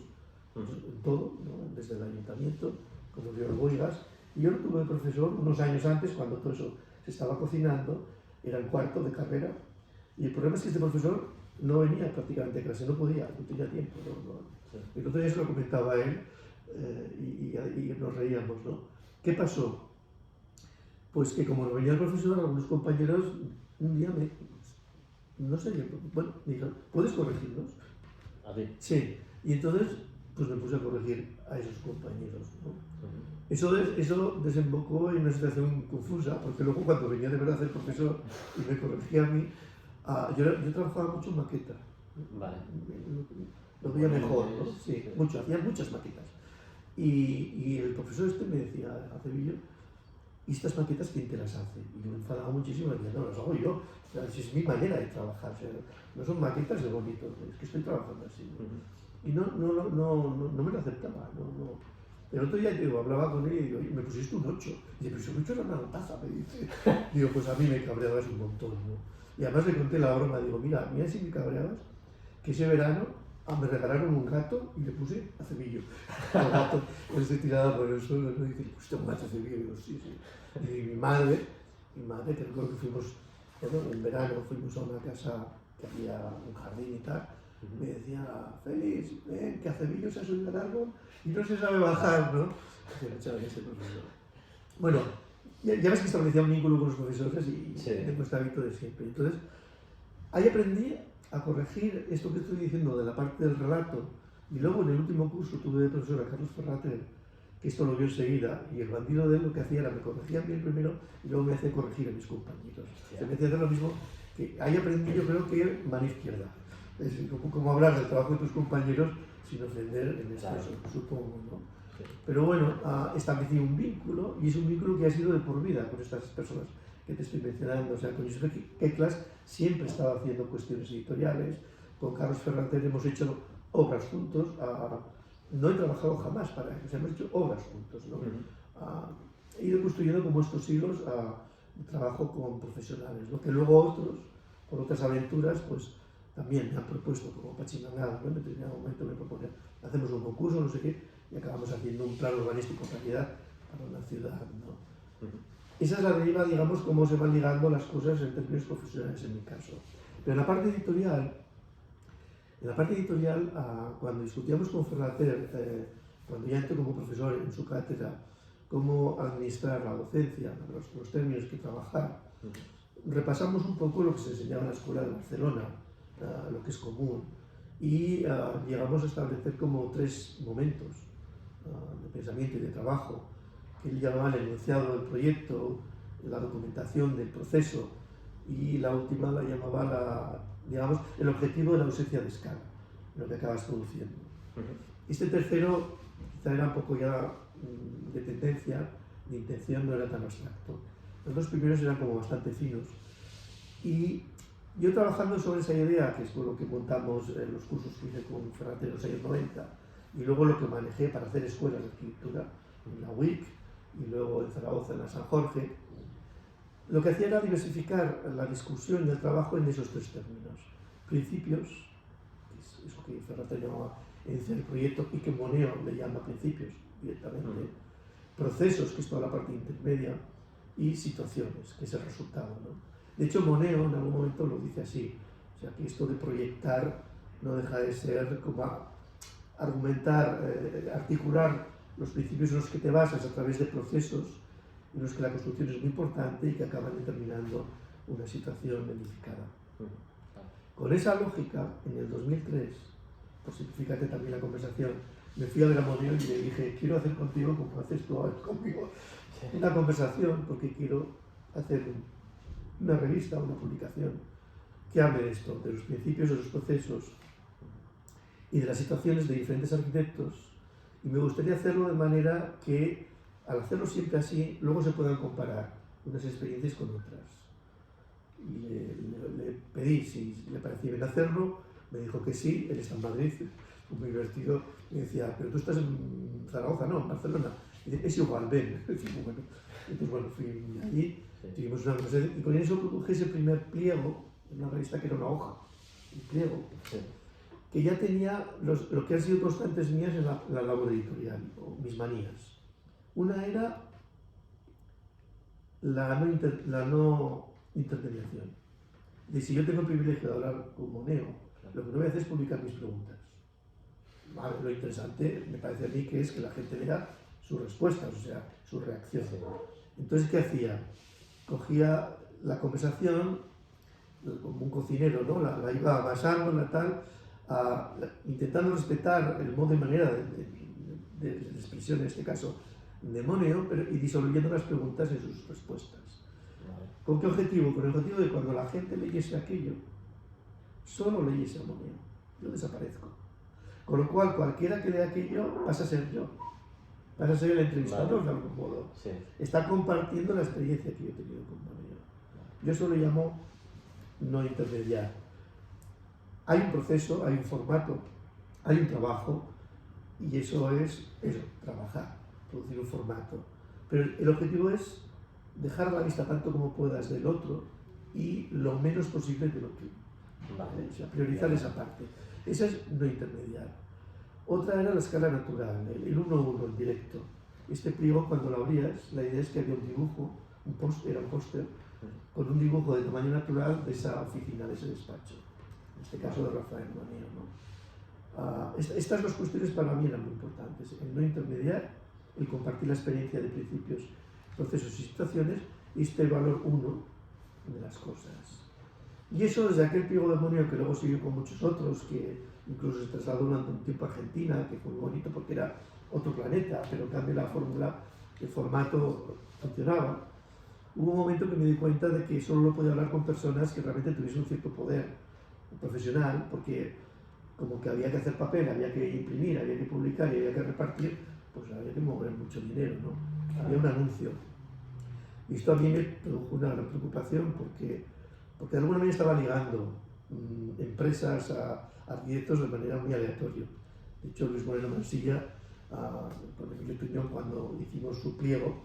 en todo, ¿no? Desde el ayuntamiento, como Oriol Boigas. Y yo lo tuve de profesor unos años antes, cuando todo eso se estaba cocinando, era el cuarto de carrera. Y el problema es que este profesor no venía prácticamente a clase, no podía, no tenía tiempo. Sí. El otro día se lo comentaba a él y nos reíamos, ¿no? ¿Qué pasó? Pues que como no venía el profesor, algunos compañeros un día no sé, bueno, me dijeron, ¿puedes corregirnos? ¿A ti? Sí, y entonces pues me puse a corregir a esos compañeros, ¿no? Eso desembocó en una situación confusa, porque luego cuando venía de verdad el profesor y me corregía a mí, yo trabajaba mucho en maqueta. Vale. Lo veía mejor, ¿no? Sí, mucho, hacía muchas maquetas. Y el profesor este me decía, Acevillo, ¿y estas maquetas quién te las hace? Y yo me enfadaba muchísimo, y decía, no, las hago yo. O sea, si es mi manera de trabajar, o sea, no son maquetas de bonito, es que estoy trabajando así, ¿no? Y no me lo aceptaba, no. El otro día digo, hablaba con él y digo, me pusiste un 8. Y dice, pero si un 8 era una notaza, me dice. Digo, pues a mí me cabreabas un montón, ¿no? Y además le conté la broma, digo, mira si me cabreabas, que ese verano me regalaron un gato y le puse Acevillo. El gato, él se tiraba por el suelo, ¿no? Y dice, pues tengo un gato Acevillo. Y digo, sí. Y mi madre, que recuerdo que fuimos, bueno, en verano fuimos a una casa que había un jardín y tal, me decía, Félix, ven, que Acevillo se ha subido al árbol y no se sabe bajar, ¿no? Bueno, ya ves que establecía un vínculo con los profesores y tengo este hábito de siempre. Entonces, ahí aprendí a corregir esto que estoy diciendo de la parte del relato, y luego en el último curso tuve de profesor a Carlos Ferrater, que esto lo vio enseguida, y el bandido de él lo que hacía era me corregía bien primero y luego me hacía corregir a mis compañeros. Se me hacía hacer lo mismo, que ahí aprendí yo creo que mano izquierda. Es como hablar del trabajo de tus compañeros sin ofender en este caso, supongo, ¿no? Sí. Pero bueno, establecí un vínculo, y es un vínculo que ha sido de por vida con estas personas que te estoy mencionando. O sea, con Josep Queclas siempre estaba haciendo cuestiones editoriales, con Carlos Ferrater hemos hecho obras juntos, no he trabajado jamás para ellos, hemos hecho obras juntos, ¿no? He ido construyendo como estos hilos de trabajo con profesionales, ¿no? Que luego otros, por otras aventuras, pues también me han propuesto, como Pachimangada, ¿no? En determinado momento me proponen, hacemos un concurso, no sé qué, y acabamos haciendo un plan urbanístico en realidad para una ciudad, ¿no? Esa es la deriva, digamos, cómo se van ligando las cosas en términos profesionales en mi caso. Pero en la parte editorial, cuando discutíamos con Ferrater, cuando ya entré como profesor en su cátedra, cómo administrar la docencia, los términos que trabajar, repasamos un poco lo que se enseñaba en la Escuela de Barcelona, lo que es común, y llegamos a establecer como 3 momentos de pensamiento y de trabajo, que él llamaba el enunciado del proyecto, la documentación del proceso, y la última la llamaba digamos, el objetivo de la ausencia de escala, lo que acabas produciendo. Este tercero quizá era un poco ya de tendencia, de intención, no era tan abstracto. Los 2 primeros eran como bastante finos. Y yo trabajando sobre esa idea, que es con lo que montamos los cursos que hice con Ferrater en los años 90, y luego lo que manejé para hacer escuelas de arquitectura en la UIC, y luego en Zaragoza, en la San Jorge, lo que hacía era diversificar la discusión y el trabajo en esos 3 términos. Principios, que es eso que Ferrater llamaba el proyecto, y que Moneo le llama principios directamente. Procesos, que es toda la parte intermedia, y situaciones, que es el resultado, ¿no? De hecho, Moneo en algún momento lo dice así, o sea, que esto de proyectar no deja de ser como argumentar, articular los principios en los que te basas a través de procesos en los que la construcción es muy importante y que acaban determinando una situación edificada. Con esa lógica, en el 2003, por simplificarte también la conversación, me fui a ver a Moneo y le dije, quiero hacer contigo como haces tú ahora conmigo, una conversación, porque quiero hacer una revista, una publicación que hable de esto, de los principios, de los procesos y de las situaciones de diferentes arquitectos, y me gustaría hacerlo de manera que, al hacerlo siempre así, luego se puedan comparar unas experiencias con otras. Y le pedí si le parecía bien hacerlo, me dijo que sí, él está en Madrid, fue muy divertido, me decía, pero tú estás en Zaragoza, no, en Barcelona. Y dice, es igual, ven. Bueno, entonces, bueno, fui allí, Sí. tuvimos una conversación y con eso produje ese primer pliego, en una revista que era una hoja, un pliego, Sí. que ya tenía lo que han sido constantes mías en la labor editorial, o mis manías. Una era la no intermediación. De si yo tengo el privilegio de hablar con Moneo, lo que no voy a hacer es publicar mis preguntas. Vale, lo interesante me parece a mí que es que la gente lea sus respuestas, o sea, su reacción. Sí. Entonces, ¿qué hacía? Cogía la conversación como un cocinero, ¿no? La iba amasando, intentando respetar el modo y manera de expresión, en este caso, de Moneo, y disolviendo las preguntas en sus respuestas. Vale. ¿Con qué objetivo? Con el objetivo de cuando la gente leyese aquello, solo leyese a Moneo. Yo desaparezco. Con lo cual, cualquiera que lea aquello pasa a ser yo. Pasa a ser el entrevistador, Vale. de algún modo. Sí. Está compartiendo la experiencia que yo he tenido con Moneo. Yo eso lo llamo no intermediar. Hay un proceso, hay un formato, hay un trabajo, y eso es trabajar, producir un formato. Pero el objetivo es dejar a la vista tanto como puedas del otro y lo menos posible de lo tuyo. Vale. O sea, priorizar esa parte. Esa es no intermediar. Otra era la escala natural, el 1:1, el directo. Este pliego, cuando lo abrías, la idea es que había un dibujo, era un póster, con un dibujo de tamaño natural de esa oficina, de ese despacho. En este caso de Rafael Moneo, ¿no? Estas dos cuestiones para mí eran muy importantes. El no intermediar, el compartir la experiencia de principios, procesos y situaciones, y este valor 1 de las cosas. Y eso desde aquel pliego de Moneo, que luego siguió con muchos otros, que incluso se trasladó durante un tiempo a Argentina, que fue muy bonito porque era otro planeta, pero en cambio la fórmula, el formato funcionaba. Hubo un momento que me di cuenta de que solo lo podía hablar con personas que realmente tuviesen un cierto poder profesional, porque como que había que hacer papel, había que imprimir, había que publicar y había que repartir, pues había que mover mucho dinero, ¿no? Había un anuncio. Y esto a mí me produjo una gran preocupación porque de alguna manera estaba ligando empresas a arquitectos de manera muy aleatoria. De hecho, Luis Moreno Mansilla, con Emilio Tuñón, cuando hicimos su pliego,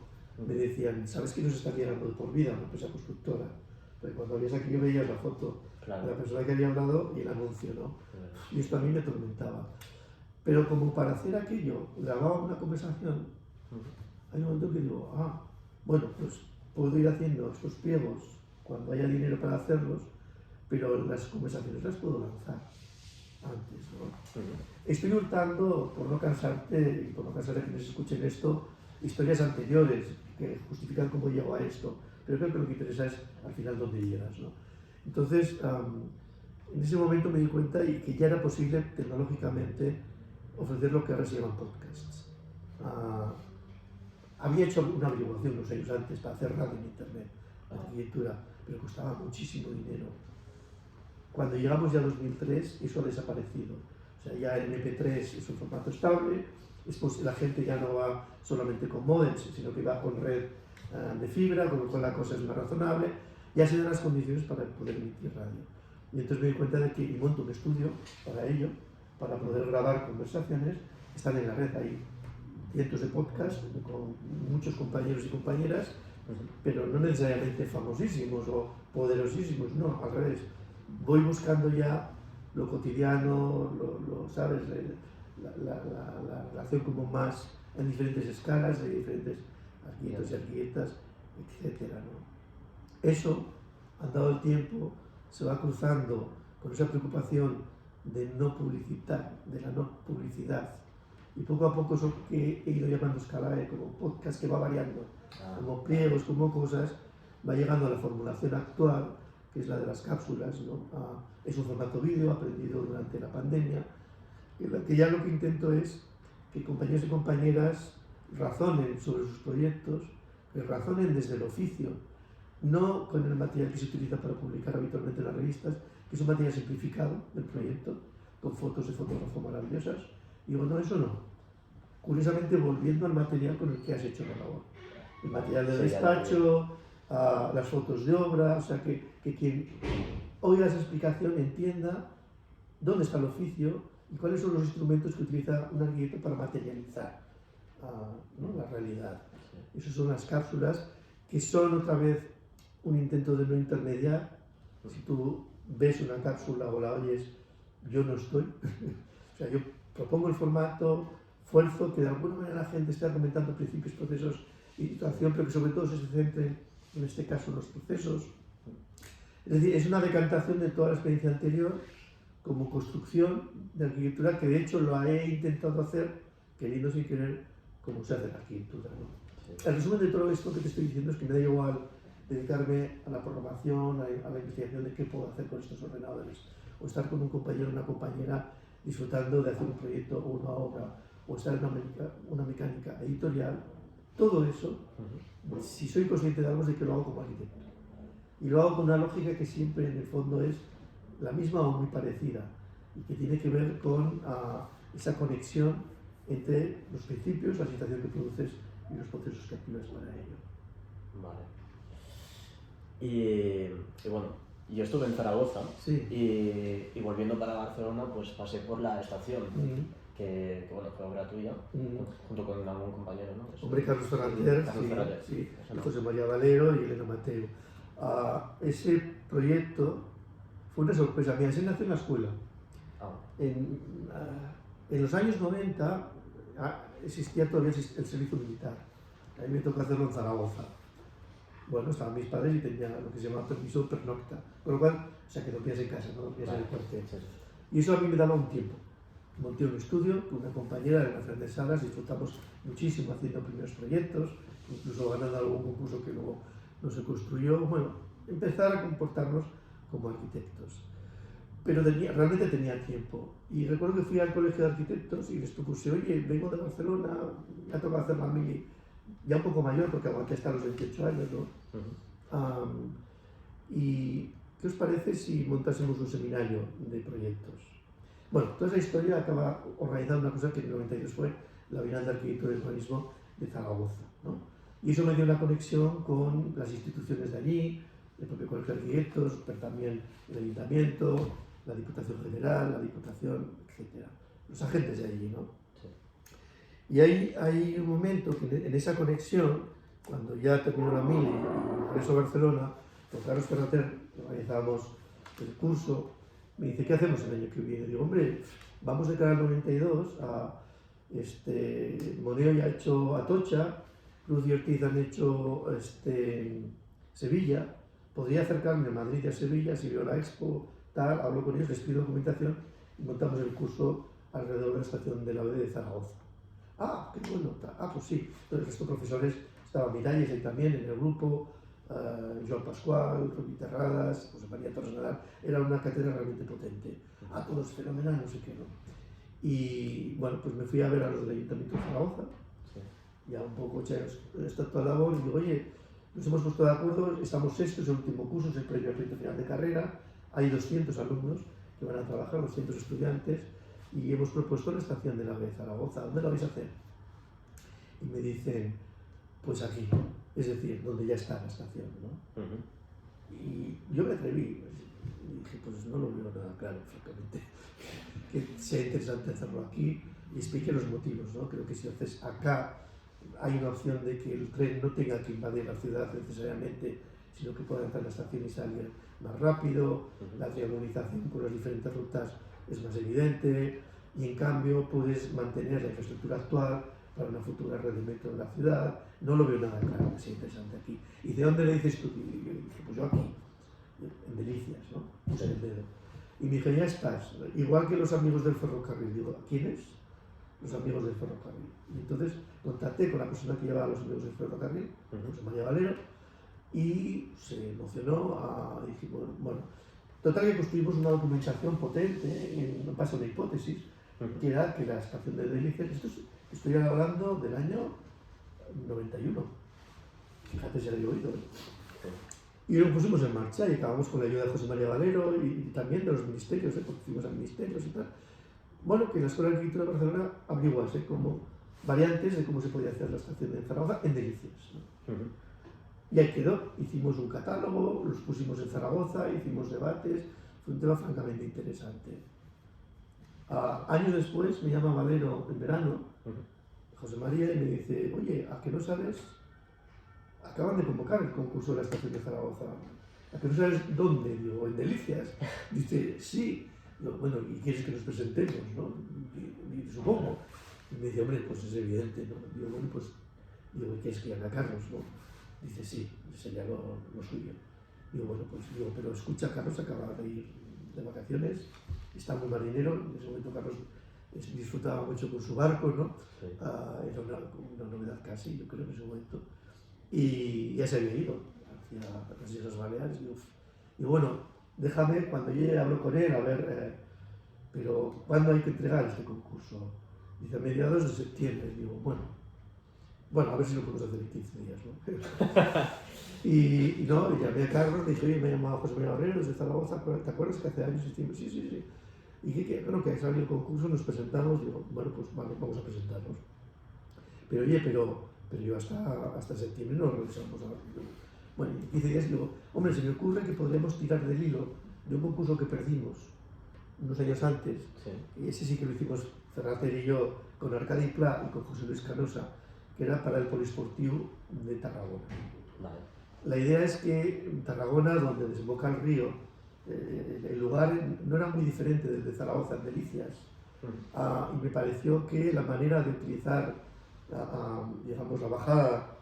me decían, ¿sabes que nos está llegando de por vida una empresa constructora? Porque cuando habías aquí yo veías la foto de la persona que había hablado y el anuncio, ¿no? Y esto a mí me atormentaba. Pero como para hacer aquello, grababa una conversación, hay un momento que digo, bueno, pues puedo ir haciendo estos pliegos cuando haya dinero para hacerlos, pero las conversaciones las puedo lanzar antes, ¿no? Estoy hurtando, por no cansarte y por no cansar de quienes escuchen esto, historias anteriores que justifican cómo llego a esto, pero creo que lo que interesa es al final dónde llegas, ¿no? Entonces, en ese momento me di cuenta y que ya era posible tecnológicamente ofrecer lo que ahora se llaman podcasts. Había hecho una averiguación unos años antes para hacer radio en internet, arquitectura, pero costaba muchísimo dinero. Cuando llegamos ya a 2003, eso ha desaparecido. O sea, ya el MP3 es un formato estable, la gente ya no va solamente con modems, sino que va con red de fibra, con lo cual la cosa es más razonable, ya se dan las condiciones para poder emitir radio. Y entonces me di cuenta de que y monto un estudio para ello, para poder grabar conversaciones, están en la red, hay cientos de podcasts con muchos compañeros y compañeras, pero no necesariamente famosísimos o poderosísimos, no, al revés. Voy buscando ya lo cotidiano, ¿sabes? La relación como más en diferentes escalas, de diferentes arquitectos y arquitectas, etc., ¿no? Eso, andado el tiempo, se va cruzando con esa preocupación de no publicitar, de la no publicidad. Y poco a poco eso que he ido llamando Scalae, como podcast que va variando, como pliegos, como cosas, va llegando a la formulación actual, que es la de las cápsulas, ¿no? Es un formato vídeo aprendido durante la pandemia, en la que ya lo que intento es que compañeros y compañeras razonen sobre sus proyectos, que razonen desde el oficio, no con el material que se utiliza para publicar habitualmente en las revistas, que es un material simplificado del proyecto, con fotos de fotógrafo maravillosas. Digo, no, eso no. Curiosamente, volviendo al material con el que has hecho la labor. El material del despacho, las fotos de obra, o sea, que quien oiga esa explicación entienda dónde está el oficio y cuáles son los instrumentos que utiliza un arquitecto para materializar ¿no? La realidad. Esas son las cápsulas que son otra vez un intento de no intermediar. Si tú ves una cápsula o la oyes, yo no estoy. O sea, yo propongo el formato, fuerzo que de alguna manera la gente esté argumentando principios, procesos y situación, pero que sobre todo se centren en este caso en los procesos. Es decir, es una decantación de toda la experiencia anterior como construcción de arquitectura, que de hecho lo he intentado hacer queriendo sin querer como se hace la arquitectura, ¿no? El resumen de todo esto que te estoy diciendo es que me da igual dedicarme a la programación, a la investigación de qué puedo hacer con estos ordenadores, o estar con un compañero o una compañera disfrutando de hacer un proyecto o una obra, o estar en una mecánica editorial. Todo eso, si soy consciente de algo, es de que lo hago como arquitecto. Y lo hago con una lógica que siempre en el fondo es la misma o muy parecida, y que tiene que ver con esa conexión entre los principios, la situación que produces y los procesos que activas para ello. Vale. Y bueno, yo estuve en Zaragoza, sí. y volviendo para Barcelona, pues pasé por la estación, que bueno, fue obra tuya, junto con algún compañero, ¿no? Hombre, Carlos Fernández, sí, José María Valero y Elena Mateo. Ese proyecto fue una sorpresa. Mira, ese nació en la escuela. En los años 90 existía todavía el servicio militar. A mí me tocó hacerlo en Zaragoza. Bueno, estaban mis padres y tenía lo que se llama permiso pernocta. Con lo cual, o sea, que dormías en casa, no dormías en el cuartel. Y eso a mí me daba un tiempo. Monté un estudio con una compañera de Fernández Salas, disfrutamos muchísimo haciendo primeros proyectos, incluso ganando algún concurso que luego no se construyó. Bueno, empezar a comportarnos como arquitectos. Pero realmente tenía tiempo. Y recuerdo que fui al colegio de arquitectos y les propuse, oye, vengo de Barcelona, me ha tocado hacer la mili, ya un poco mayor, porque aguanté hasta los 28 años, ¿no? ¿Y qué os parece si montásemos un seminario de proyectos? Bueno, toda esa historia acaba organizando una cosa que en el 92 fue la Bienal de Arquitectura y Urbanismo de Zaragoza, ¿no? Y eso me dio una conexión con las instituciones de allí, el propio Colegio de Arquitectos, pero también el Ayuntamiento, la Diputación General, la Diputación, etc. Los agentes de allí, ¿no? Sí. Y hay un momento que en esa conexión, cuando ya terminó la mili y regreso a Barcelona, con Carlos Fernández organizábamos el curso, me dice, ¿qué hacemos el año que viene? Digo, hombre, vamos de cara al 92, Moneo ya ha hecho Atocha, Cruz y Ortiz han hecho Sevilla, podría acercarme a Madrid y a Sevilla, si veo la expo, tal, hablo con ellos, les pido documentación y montamos el curso alrededor de la estación de la OED de Zaragoza. Ah, qué bueno, pues sí. Entonces estos profesores, estaba Miralles ahí también en el grupo, Joan Pascual, Rubí Terradas, José María Torres Nadal, era una cátedra realmente potente. Todos fenomenal, no sé qué, ¿no? Y bueno, pues me fui a ver a los del Ayuntamiento de Zaragoza, ya un poco esta toda la labor, y digo, oye, nos hemos puesto de acuerdo, estamos sexto, es el último curso, es el premio al proyecto final de carrera, hay 200 alumnos que van a trabajar, 200 estudiantes, y hemos propuesto la estación de la de Zaragoza, ¿dónde la vais a hacer? Y me dicen, pues aquí, es decir, donde ya está la estación, ¿no? Y yo me atreví, y dije, pues no lo veo nada claro, francamente, que sea interesante hacerlo aquí, y expliqué los motivos, ¿no? Creo que si haces acá, hay una opción de que el tren no tenga que invadir la ciudad necesariamente, sino que pueda entrar en la estación y salir más rápido, la triangularización con las diferentes rutas es más evidente, y en cambio puedes mantener la infraestructura actual para una futura red de metro en la ciudad. No lo veo nada claro, que sea interesante aquí. ¿Y de dónde le dices tú? Y yo dije, pues yo aquí, en Delicias, ¿no? Puse el dedo. Y me dije, ya estás, igual que los amigos del ferrocarril. Digo, ¿quiénes? Los amigos del ferrocarril. Y entonces contacté con la persona que llevaba a los amigos del ferrocarril, José María Valero, y se emocionó, dijimos, bueno, total que construimos una documentación potente, en base a una hipótesis, que era que la estación de Delicias, estoy hablando del año 91, fíjate si había oído, y lo pusimos en marcha y acabamos con la ayuda de José María Valero y también de los ministerios, porque fuimos a ministerios y tal. Bueno, que la Escuela de Arquitectura de Barcelona averiguase como variantes de cómo se podía hacer la estación de Zaragoza en Delicias, ¿no? Y ahí quedó, hicimos un catálogo, los pusimos en Zaragoza, hicimos debates, fue un tema francamente interesante. Años después me llama Valero en verano, José María y me dice, oye, ¿a que no sabes? Acaban de convocar el concurso de la estación de Zaragoza. ¿A que no sabes dónde? Digo, en Delicias. Dice, sí. Digo, bueno, ¿y quieres que nos presentemos, no? Y supongo. Y me dice, hombre, pues es evidente, ¿no? Digo, bueno, pues, digo, ¿quieres que llame a Carlos, no? Dice, sí, sería lo suyo. Digo, bueno, pues, digo, pero escucha, Carlos acaba de ir de vacaciones, está muy marinero, en ese momento Carlos disfrutaba mucho con su barco, ¿no? Sí. Era una novedad casi, yo creo, en ese momento. Y ya se había ido hacia las Islas Baleares. Y bueno, déjame, cuando yo hablo con él, a ver, pero ¿cuándo hay que entregar este concurso? Dice, a mediados de septiembre. Digo, bueno, a ver si lo podemos hacer en 15 días, ¿no? y no, y llamé a Carlos, le dije, oye, me he llamado José María Barrero desde Zaragoza, ¿te acuerdas que hace años hicimos? Sí, sí, sí. Y que bueno, que salió el concurso, nos presentamos, digo, bueno, pues vale, vamos a presentarnos. Pero oye, pero yo hasta septiembre no regresamos a... Bueno, en 15 días digo, hombre, se me ocurre que podríamos tirar del hilo de un concurso que perdimos unos años antes, Sí. y ese sí que lo hicimos Ferrater y yo, con Arcadi Pla y con José Luis Canosa, que era para el Polisportivo de Tarragona. Vale. La idea es que en Tarragona, donde desemboca el río, el lugar no era muy diferente del de Zaragoza, en Delicias, y me pareció que la manera de utilizar digamos, la bajada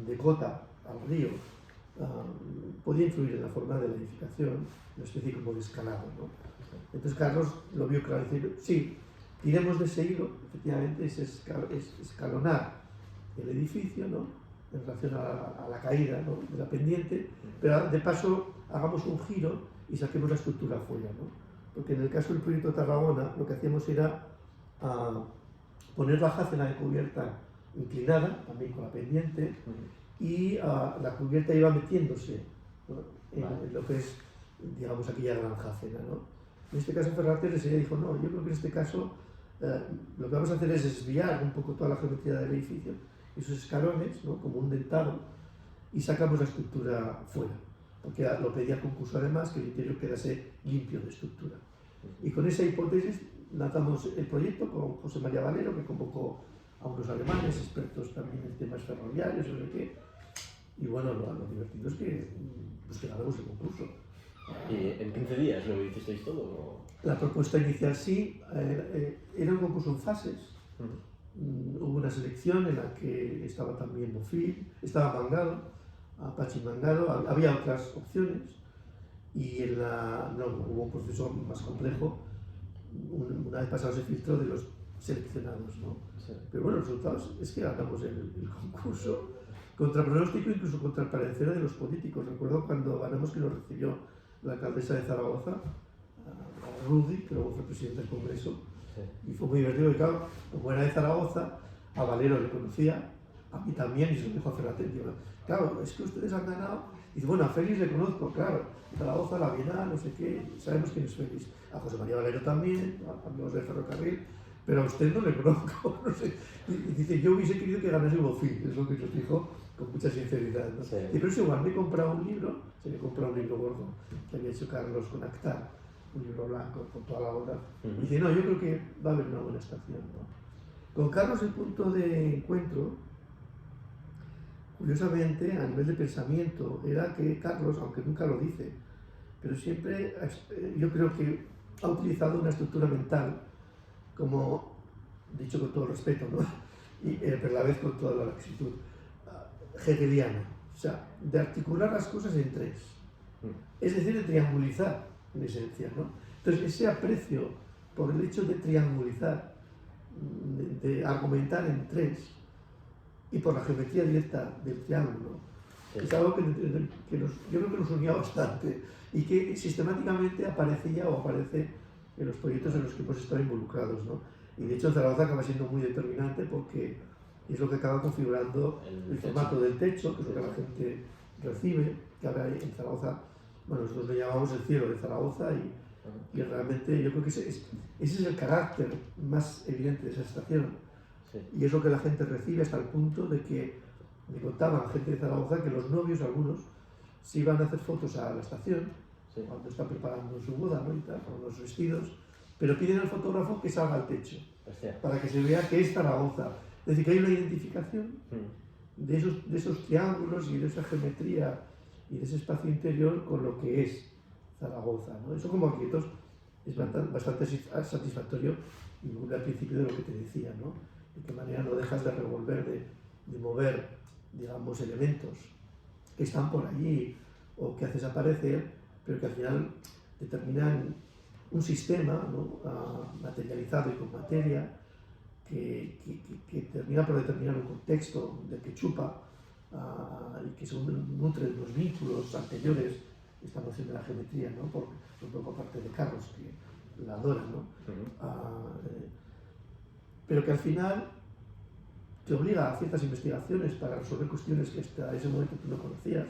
de cota al río podía influir en la forma de la edificación, una especie como de escalado, ¿no? Entonces Carlos lo vio claro y dice, sí, tiremos de ese hilo, efectivamente, es escalonar el edificio, ¿no? En relación a la caída, ¿no? De la pendiente, pero de paso hagamos un giro y saquemos la estructura afuera, ¿no? Porque en el caso del proyecto Tarragona lo que hacíamos era poner la jácena de cubierta inclinada, también con la pendiente, y la cubierta iba metiéndose, ¿no? En lo que es, digamos, aquella gran jácena, ¿no? En este caso Ferrater enseguida dijo, no, yo creo que en este caso lo que vamos a hacer es desviar un poco toda la geometría del edificio, esos escalones, ¿no? Como un dentado, y sacamos la estructura fuera, porque lo pedía el concurso además, que el interior quedase limpio de estructura. Y con esa hipótesis lanzamos el proyecto con José María Valero, que convocó a unos alemanes, expertos también en temas ferroviarios, no sé qué. Y bueno, lo divertido es que, pues, que ganamos el concurso. ¿Y en 15 días lo hicisteis todo? ¿O? La propuesta inicial sí, era un concurso en fases. Hubo una selección en la que estaba también Bofil, estaba Mangado, Apache Mangado, había otras opciones y hubo un proceso más complejo una vez pasado ese filtro de los seleccionados, ¿no? Sí. Pero bueno, los resultados es que ganamos el concurso contra pronóstico, incluso contra el parecer de los políticos. Recuerdo cuando ganamos que nos recibió la alcaldesa de Zaragoza, a Rudy, que luego fue presidente del Congreso, sí. Y fue muy divertido, y claro, como era de Zaragoza, a Valero le conocía, a mí también, y se lo dijo a Ferrater, claro, es que ustedes han ganado. Y dice, bueno, a Félix le conozco, claro, Zaragoza, la Bienal, no sé qué, sabemos quién es Félix. A José María Valero también, amigos del ferrocarril, pero a usted no le conozco, no sé. Y dice, yo hubiese querido que ganase Bofil, es lo que nos dijo con mucha sinceridad, ¿no? Sí. Y pero es igual, me he comprado un libro, se me he comprado un libro gordo que había hecho Carlos con Actar, un libro blanco con toda la obra. Y dice, no, yo creo que va a haber una buena estación, ¿no? Con Carlos el punto de encuentro, curiosamente, a nivel de pensamiento, era que Carlos, aunque nunca lo dice, pero siempre, yo creo que ha utilizado una estructura mental, como, dicho con todo respeto, ¿no? Pero a la vez con toda la laxitud, hegeliana, o sea, de articular las cosas en tres, es decir, de triangulizar, en esencia, ¿no? Entonces, ese aprecio por el hecho de triangulizar, de argumentar en tres, y por la geometría directa del triángulo, sí. Es algo que yo creo que nos unía bastante y que sistemáticamente aparecía o aparece en los proyectos en los que hemos estado involucrados, ¿no? Y de hecho en Zaragoza acaba siendo muy determinante porque es lo que acaba configurando el formato del techo, que es lo que la gente recibe, que ahora en Zaragoza, bueno, nosotros lo llamamos el cielo de Zaragoza y realmente yo creo que ese es el carácter más evidente de esa estación. Sí. Y es lo que la gente recibe hasta el punto de que me contaban gente de Zaragoza que los novios, algunos, se iban a hacer fotos a la estación, sí. Cuando están preparando su boda, ¿no? Y tal, con los vestidos, pero piden al fotógrafo que salga al techo, hostia. Para que se vea que es Zaragoza. Es decir, que hay una identificación de esos triángulos y de esa geometría y de ese espacio interior con lo que es Zaragoza, ¿no? Eso como arquitectos es bastante satisfactorio y muy al principio de lo que te decía, ¿no? De qué manera no dejas de revolver, de mover, digamos, elementos que están por allí o que haces aparecer, pero que al final determinan un sistema, ¿no? Materializado y con materia que termina por determinar un contexto del que chupa y que se nutre de los vínculos anteriores, esta noción de la geometría, ¿no? Por parte de Carlos, que la adora, ¿no? Pero que al final te obliga a ciertas investigaciones para resolver cuestiones que hasta ese momento tú no conocías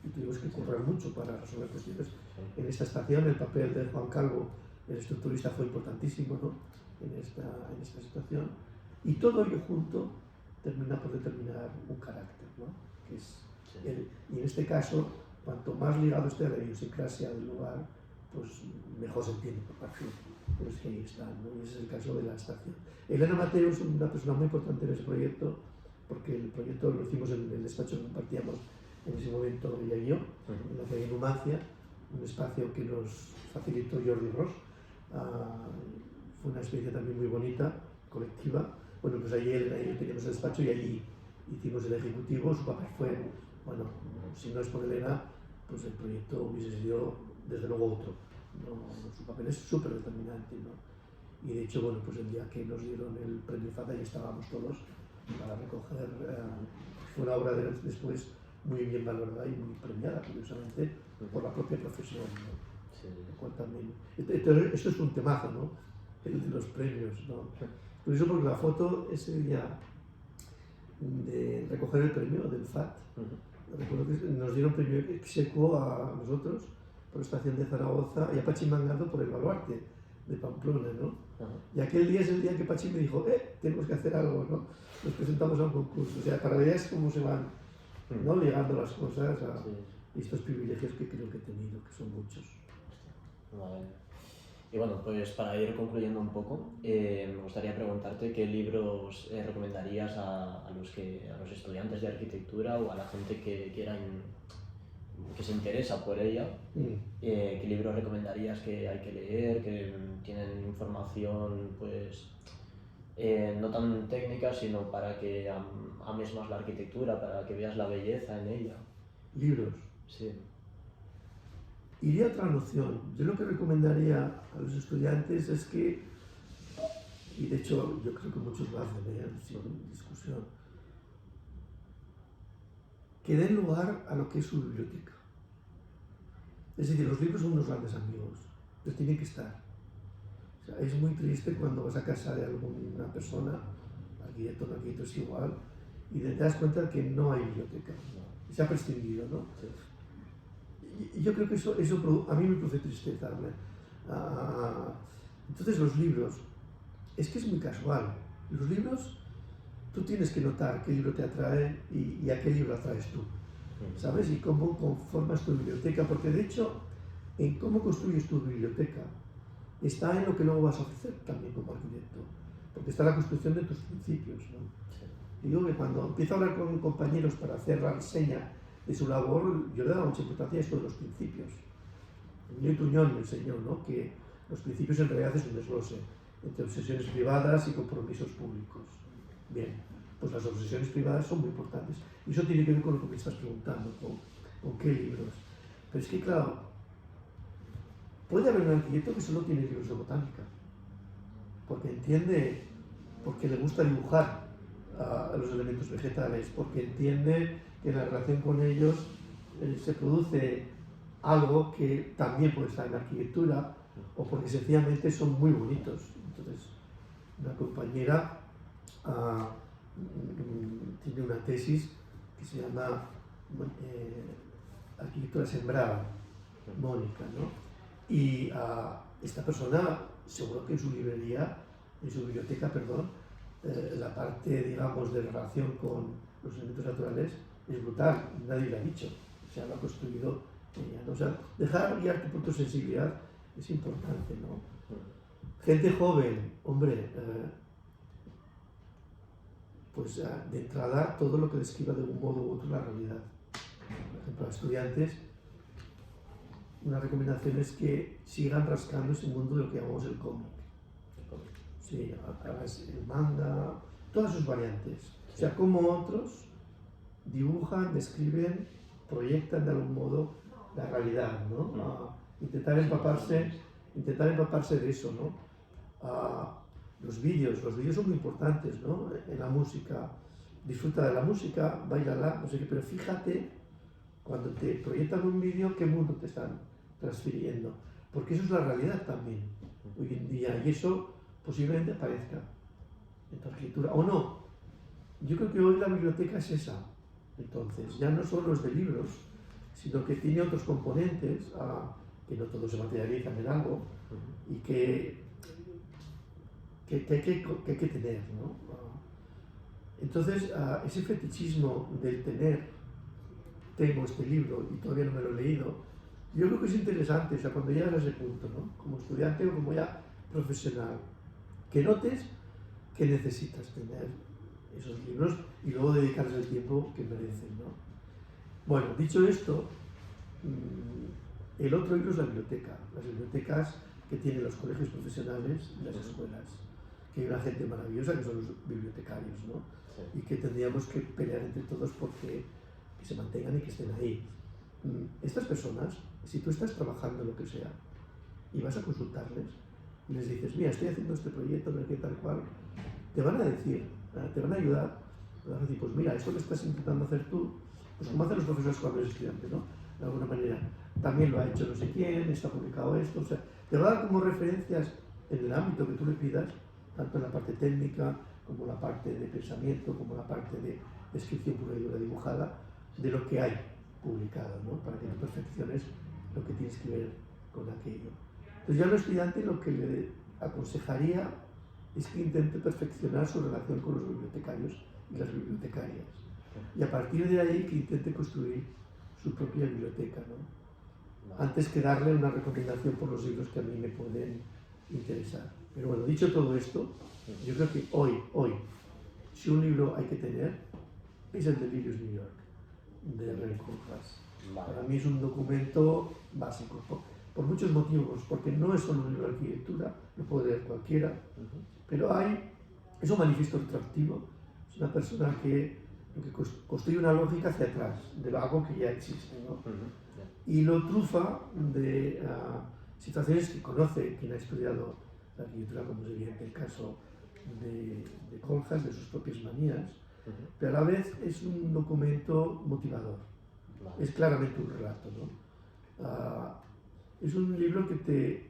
y tuvimos que currar mucho para resolver cuestiones. En esta estación el papel de Juan Calvo, el estructurista, fue importantísimo, ¿no? en esta situación, y todo ello junto termina por determinar un carácter, ¿no? Que es y en este caso, cuanto más ligado esté a la idiosincrasia del lugar, pues mejor se entiende por parte de los que ahí están, ¿no? Y ese es el caso de la estación. Elena Mateo es una persona muy importante en ese proyecto, porque el proyecto lo hicimos en el despacho que compartíamos en ese momento ella y yo, en la calle Numancia, un espacio que nos facilitó Jordi Ross. Fue una experiencia también muy bonita, colectiva. Bueno, pues allí teníamos el despacho y allí hicimos el ejecutivo. Su papel fue, bueno, si no es por Elena, pues el proyecto hubiese sido desde luego otro. No, su papel es súper determinante, ¿no? Y de hecho, bueno, pues el día que nos dieron el premio Fata ya estábamos todos para recoger. Fue una obra después muy bien valorada y muy premiada, curiosamente, por la propia profesión, ¿no? Sí. También, esto es un temazo, ¿no? El de los premios, ¿no? Por eso, porque la foto ese día de recoger el premio del FAT, recuerdo que nos dieron premio exequo a nosotros por la estación de Zaragoza y a Pachi Mangado por el Baluarte de Pamplona, ¿no? Y aquel día es el día que Pachi me dijo, tenemos que hacer algo, ¿no? Nos presentamos a un concurso. O sea, para ver cómo se van, ¿no? Ligando las cosas a estos privilegios que creo que he tenido, que son muchos. Vale. Y bueno, pues para ir concluyendo un poco, me gustaría preguntarte qué libros recomendarías a los estudiantes de arquitectura o a la gente que se interesa por ella. ¿Qué libros recomendarías que hay que leer, que tienen información pues no tan técnica, sino para que ames más la arquitectura, para que veas la belleza en ella? Libros. Sí. Iría a otra noción. Yo lo que recomendaría a los estudiantes es que, y de hecho yo creo que muchos lo hacen, sin discusión, que den lugar a lo que es su biblioteca. Es decir, los libros son unos grandes amigos, pero tienen que estar. O sea, es muy triste cuando vas a casa de alguna persona, arquitecto es igual, y te das cuenta que no hay biblioteca, se ha prescindido, ¿no? Sí. Y yo creo que eso a mí me produce tristeza. Entonces los libros, es que es muy casual. Los libros, tú tienes que notar qué libro te atrae y a qué libro atraes tú, ¿sabes? Y cómo conformas tu biblioteca, porque de hecho, en cómo construyes tu biblioteca, está en lo que luego vas a ofrecer también como arquitecto, porque está la construcción de tus principios, ¿no? Sí. Digo que cuando empiezo a hablar con compañeros para hacer la reseña de su labor, yo le daba mucha importancia a esto de los principios. Emilio Tuñón me enseñó, ¿no? Que los principios en realidad es un desglose entre obsesiones privadas y compromisos públicos. Bien, pues las obsesiones privadas son muy importantes. Y eso tiene que ver con lo que me estás preguntando, con qué libros. Pero es que, claro, puede haber un arquitecto que solo tiene libros de botánica, porque entiende, porque le gusta dibujar a los elementos vegetales, porque entiende que en la relación con ellos se produce algo que también puede estar en la arquitectura, o porque sencillamente son muy bonitos. Entonces, una compañera tiene una tesis que se llama Arquitectura Sembrada, Mónica, ¿no? Y esta persona, seguro que en su biblioteca, la parte, digamos, de relación con los elementos naturales es brutal, nadie lo ha dicho, o sea, lo ha construido ella, ¿no? O sea, dejar guiarte por tu sensibilidad es importante, ¿no? Gente joven, hombre, pues de entrada todo lo que describa de un modo u otro la realidad. Por ejemplo, a estudiantes, una recomendación es que sigan rascando ese mundo de lo que llamamos el cómic. Sí, el manga, todas sus variantes. O sea, como otros dibujan, describen, proyectan de algún modo la realidad, ¿no? Intentar empaparse de eso, ¿no? Los vídeos son muy importantes, ¿no? En la música, disfruta de la música, bailala, no sé qué, pero fíjate cuando te proyectan un vídeo qué mundo te están transfiriendo, porque eso es la realidad también hoy en día, y eso posiblemente aparezca en tu arquitectura, o no. Yo creo que hoy la biblioteca es esa, entonces, ya no solo es de libros, sino que tiene otros componentes, que no todos se materializan en algo, y que hay que tener, ¿no? Entonces, ese fetichismo del tengo este libro y todavía no me lo he leído, yo creo que es interesante, o sea, cuando llegas a ese punto, ¿no? Como estudiante o como ya profesional, que notes que necesitas tener esos libros y luego dedicarles el tiempo que merecen, ¿no? Bueno, dicho esto, el otro libro es la biblioteca, las bibliotecas que tienen los colegios profesionales y las escuelas, que hay una gente maravillosa que son los bibliotecarios, ¿no? Sí. Y que tendríamos que pelear entre todos porque que se mantengan y que estén ahí. Estas personas, si tú estás trabajando en lo que sea y vas a consultarles y les dices, mira, estoy haciendo este proyecto, no sé qué, tal cual, te van a decir, te van a ayudar, te van a decir, pues mira, esto que estás intentando hacer tú, pues como hacen los profesores cuando eres estudiante, ¿no? De alguna manera, también lo ha hecho no sé quién, está publicado esto, o sea, te va a dar como referencias en el ámbito que tú le pidas, tanto en la parte técnica, como la parte de pensamiento, como la parte de descripción pura y dura dibujada, de lo que hay publicado, ¿no? Para que tú perfecciones lo que tienes que ver con aquello. Entonces yo al estudiante lo que le aconsejaría es que intente perfeccionar su relación con los bibliotecarios y las bibliotecarias. Y a partir de ahí que intente construir su propia biblioteca, ¿no? Antes que darle una recomendación por los libros que a mí me pueden interesar. Pero bueno, dicho todo esto, yo creo que hoy, si un libro hay que tener, es el de Delirious New York, de Ray Koolhaas. Para mí es un documento básico, por muchos motivos, porque no es solo un libro de arquitectura, lo puede leer cualquiera, pero es un manifiesto retroactivo, es una persona que construye una lógica hacia atrás, de algo que ya existe, ¿no? Y lo trufa de situaciones que conoce quien ha estudiado la arquitectura, como es evidente el caso de Koolhaas, de sus propias manías, pero a la vez es un documento motivador, es claramente un relato, ¿no? Es un libro que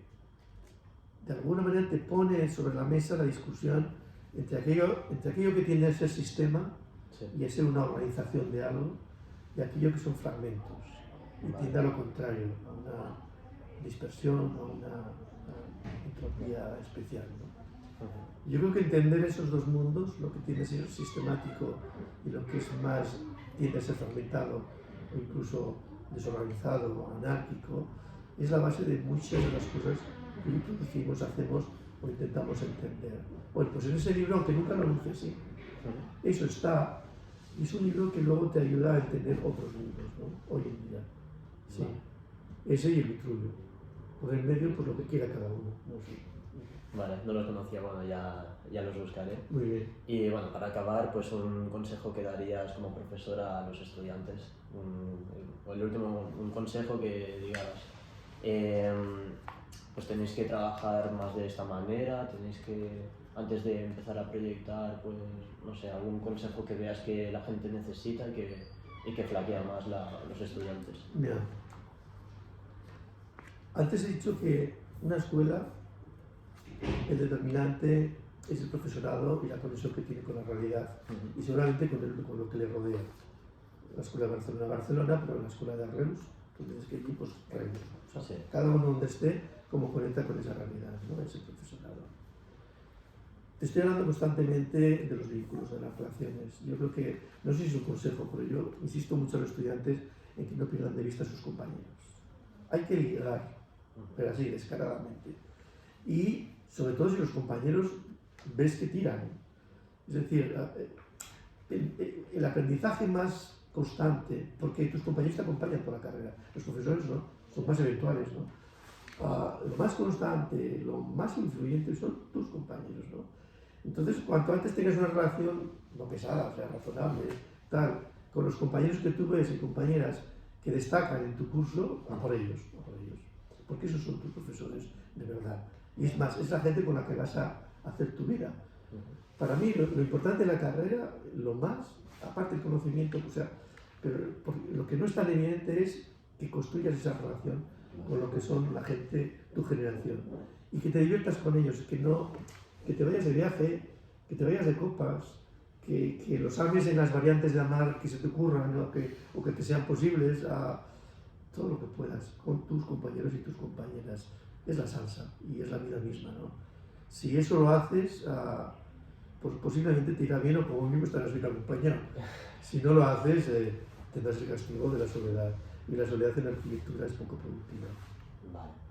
de alguna manera te pone sobre la mesa la discusión entre aquello que tiende a ser sistema y a ser una organización de algo, y aquello que son fragmentos, y tiende a lo contrario, a una dispersión, a una entropía especial, ¿no? Yo creo que entender esos dos mundos, lo que tiende a ser sistemático y lo que es más tiende a ser fragmentado o incluso desorganizado o anárquico, es la base de muchas de las cosas que introducimos, hacemos o intentamos entender. Bueno, pues en ese libro, aunque nunca lo luce así, eso está. Es un libro que luego te ayuda a entender otros libros, ¿no? Hoy en día. Sí. Ese y el Vitruvio. Por el medio, pues lo que quiera cada uno. No sé. Vale, no los conocía, bueno, ya los buscaré. Muy bien. Y bueno, para acabar, pues un consejo que darías como profesora a los estudiantes. Un consejo que digas, pues tenéis que trabajar más de esta manera, tenéis que, antes de empezar a proyectar, pues, no sé, algún consejo que veas que la gente necesita y que flaquea más los estudiantes. Mira, antes he dicho que una escuela, el determinante es el profesorado y la conexión que tiene con la realidad y seguramente con lo que le rodea. La escuela de Barcelona, pero la escuela de Reus, entonces que equipos traemos. O sea, cada uno donde esté, cómo conecta con esa realidad, ¿no? Ese profesorado. Te estoy hablando constantemente de los vínculos, de las relaciones. Yo creo que, no sé si es un consejo, pero yo insisto mucho a los estudiantes en que no pierdan de vista a sus compañeros. Hay que ligar, pero así, descaradamente. Y sobre todo si los compañeros ves que tiran. Es decir, el aprendizaje más constante, porque tus compañeros te acompañan por la carrera, los profesores no, son más eventuales, ¿no? Lo más constante, lo más influyente son tus compañeros, ¿no? Entonces, cuanto antes tengas una relación, no pesada, o sea, razonable, tal, con los compañeros que tú ves y compañeras que destacan en tu curso, a por ellos, porque esos son tus profesores de verdad. Y es más, es la gente con la que vas a hacer tu vida. Para mí, lo importante de la carrera, lo más, aparte del conocimiento, o sea, pero lo que no es tan evidente es que construyas esa relación con lo que son la gente, tu generación, y que te diviertas con ellos, que te vayas de viaje, que te vayas de copas, que los ames en las variantes de amar que se te ocurran, ¿no? o que te sean posibles, a todo lo que puedas, con tus compañeros y tus compañeras. Es la salsa y es la vida misma, ¿no? Si eso lo haces, pues posiblemente te irá bien o como mínimo estarás bien acompañado. Si no lo haces, tendrás el castigo de la soledad. Y la soledad en la arquitectura es poco productiva. Vale.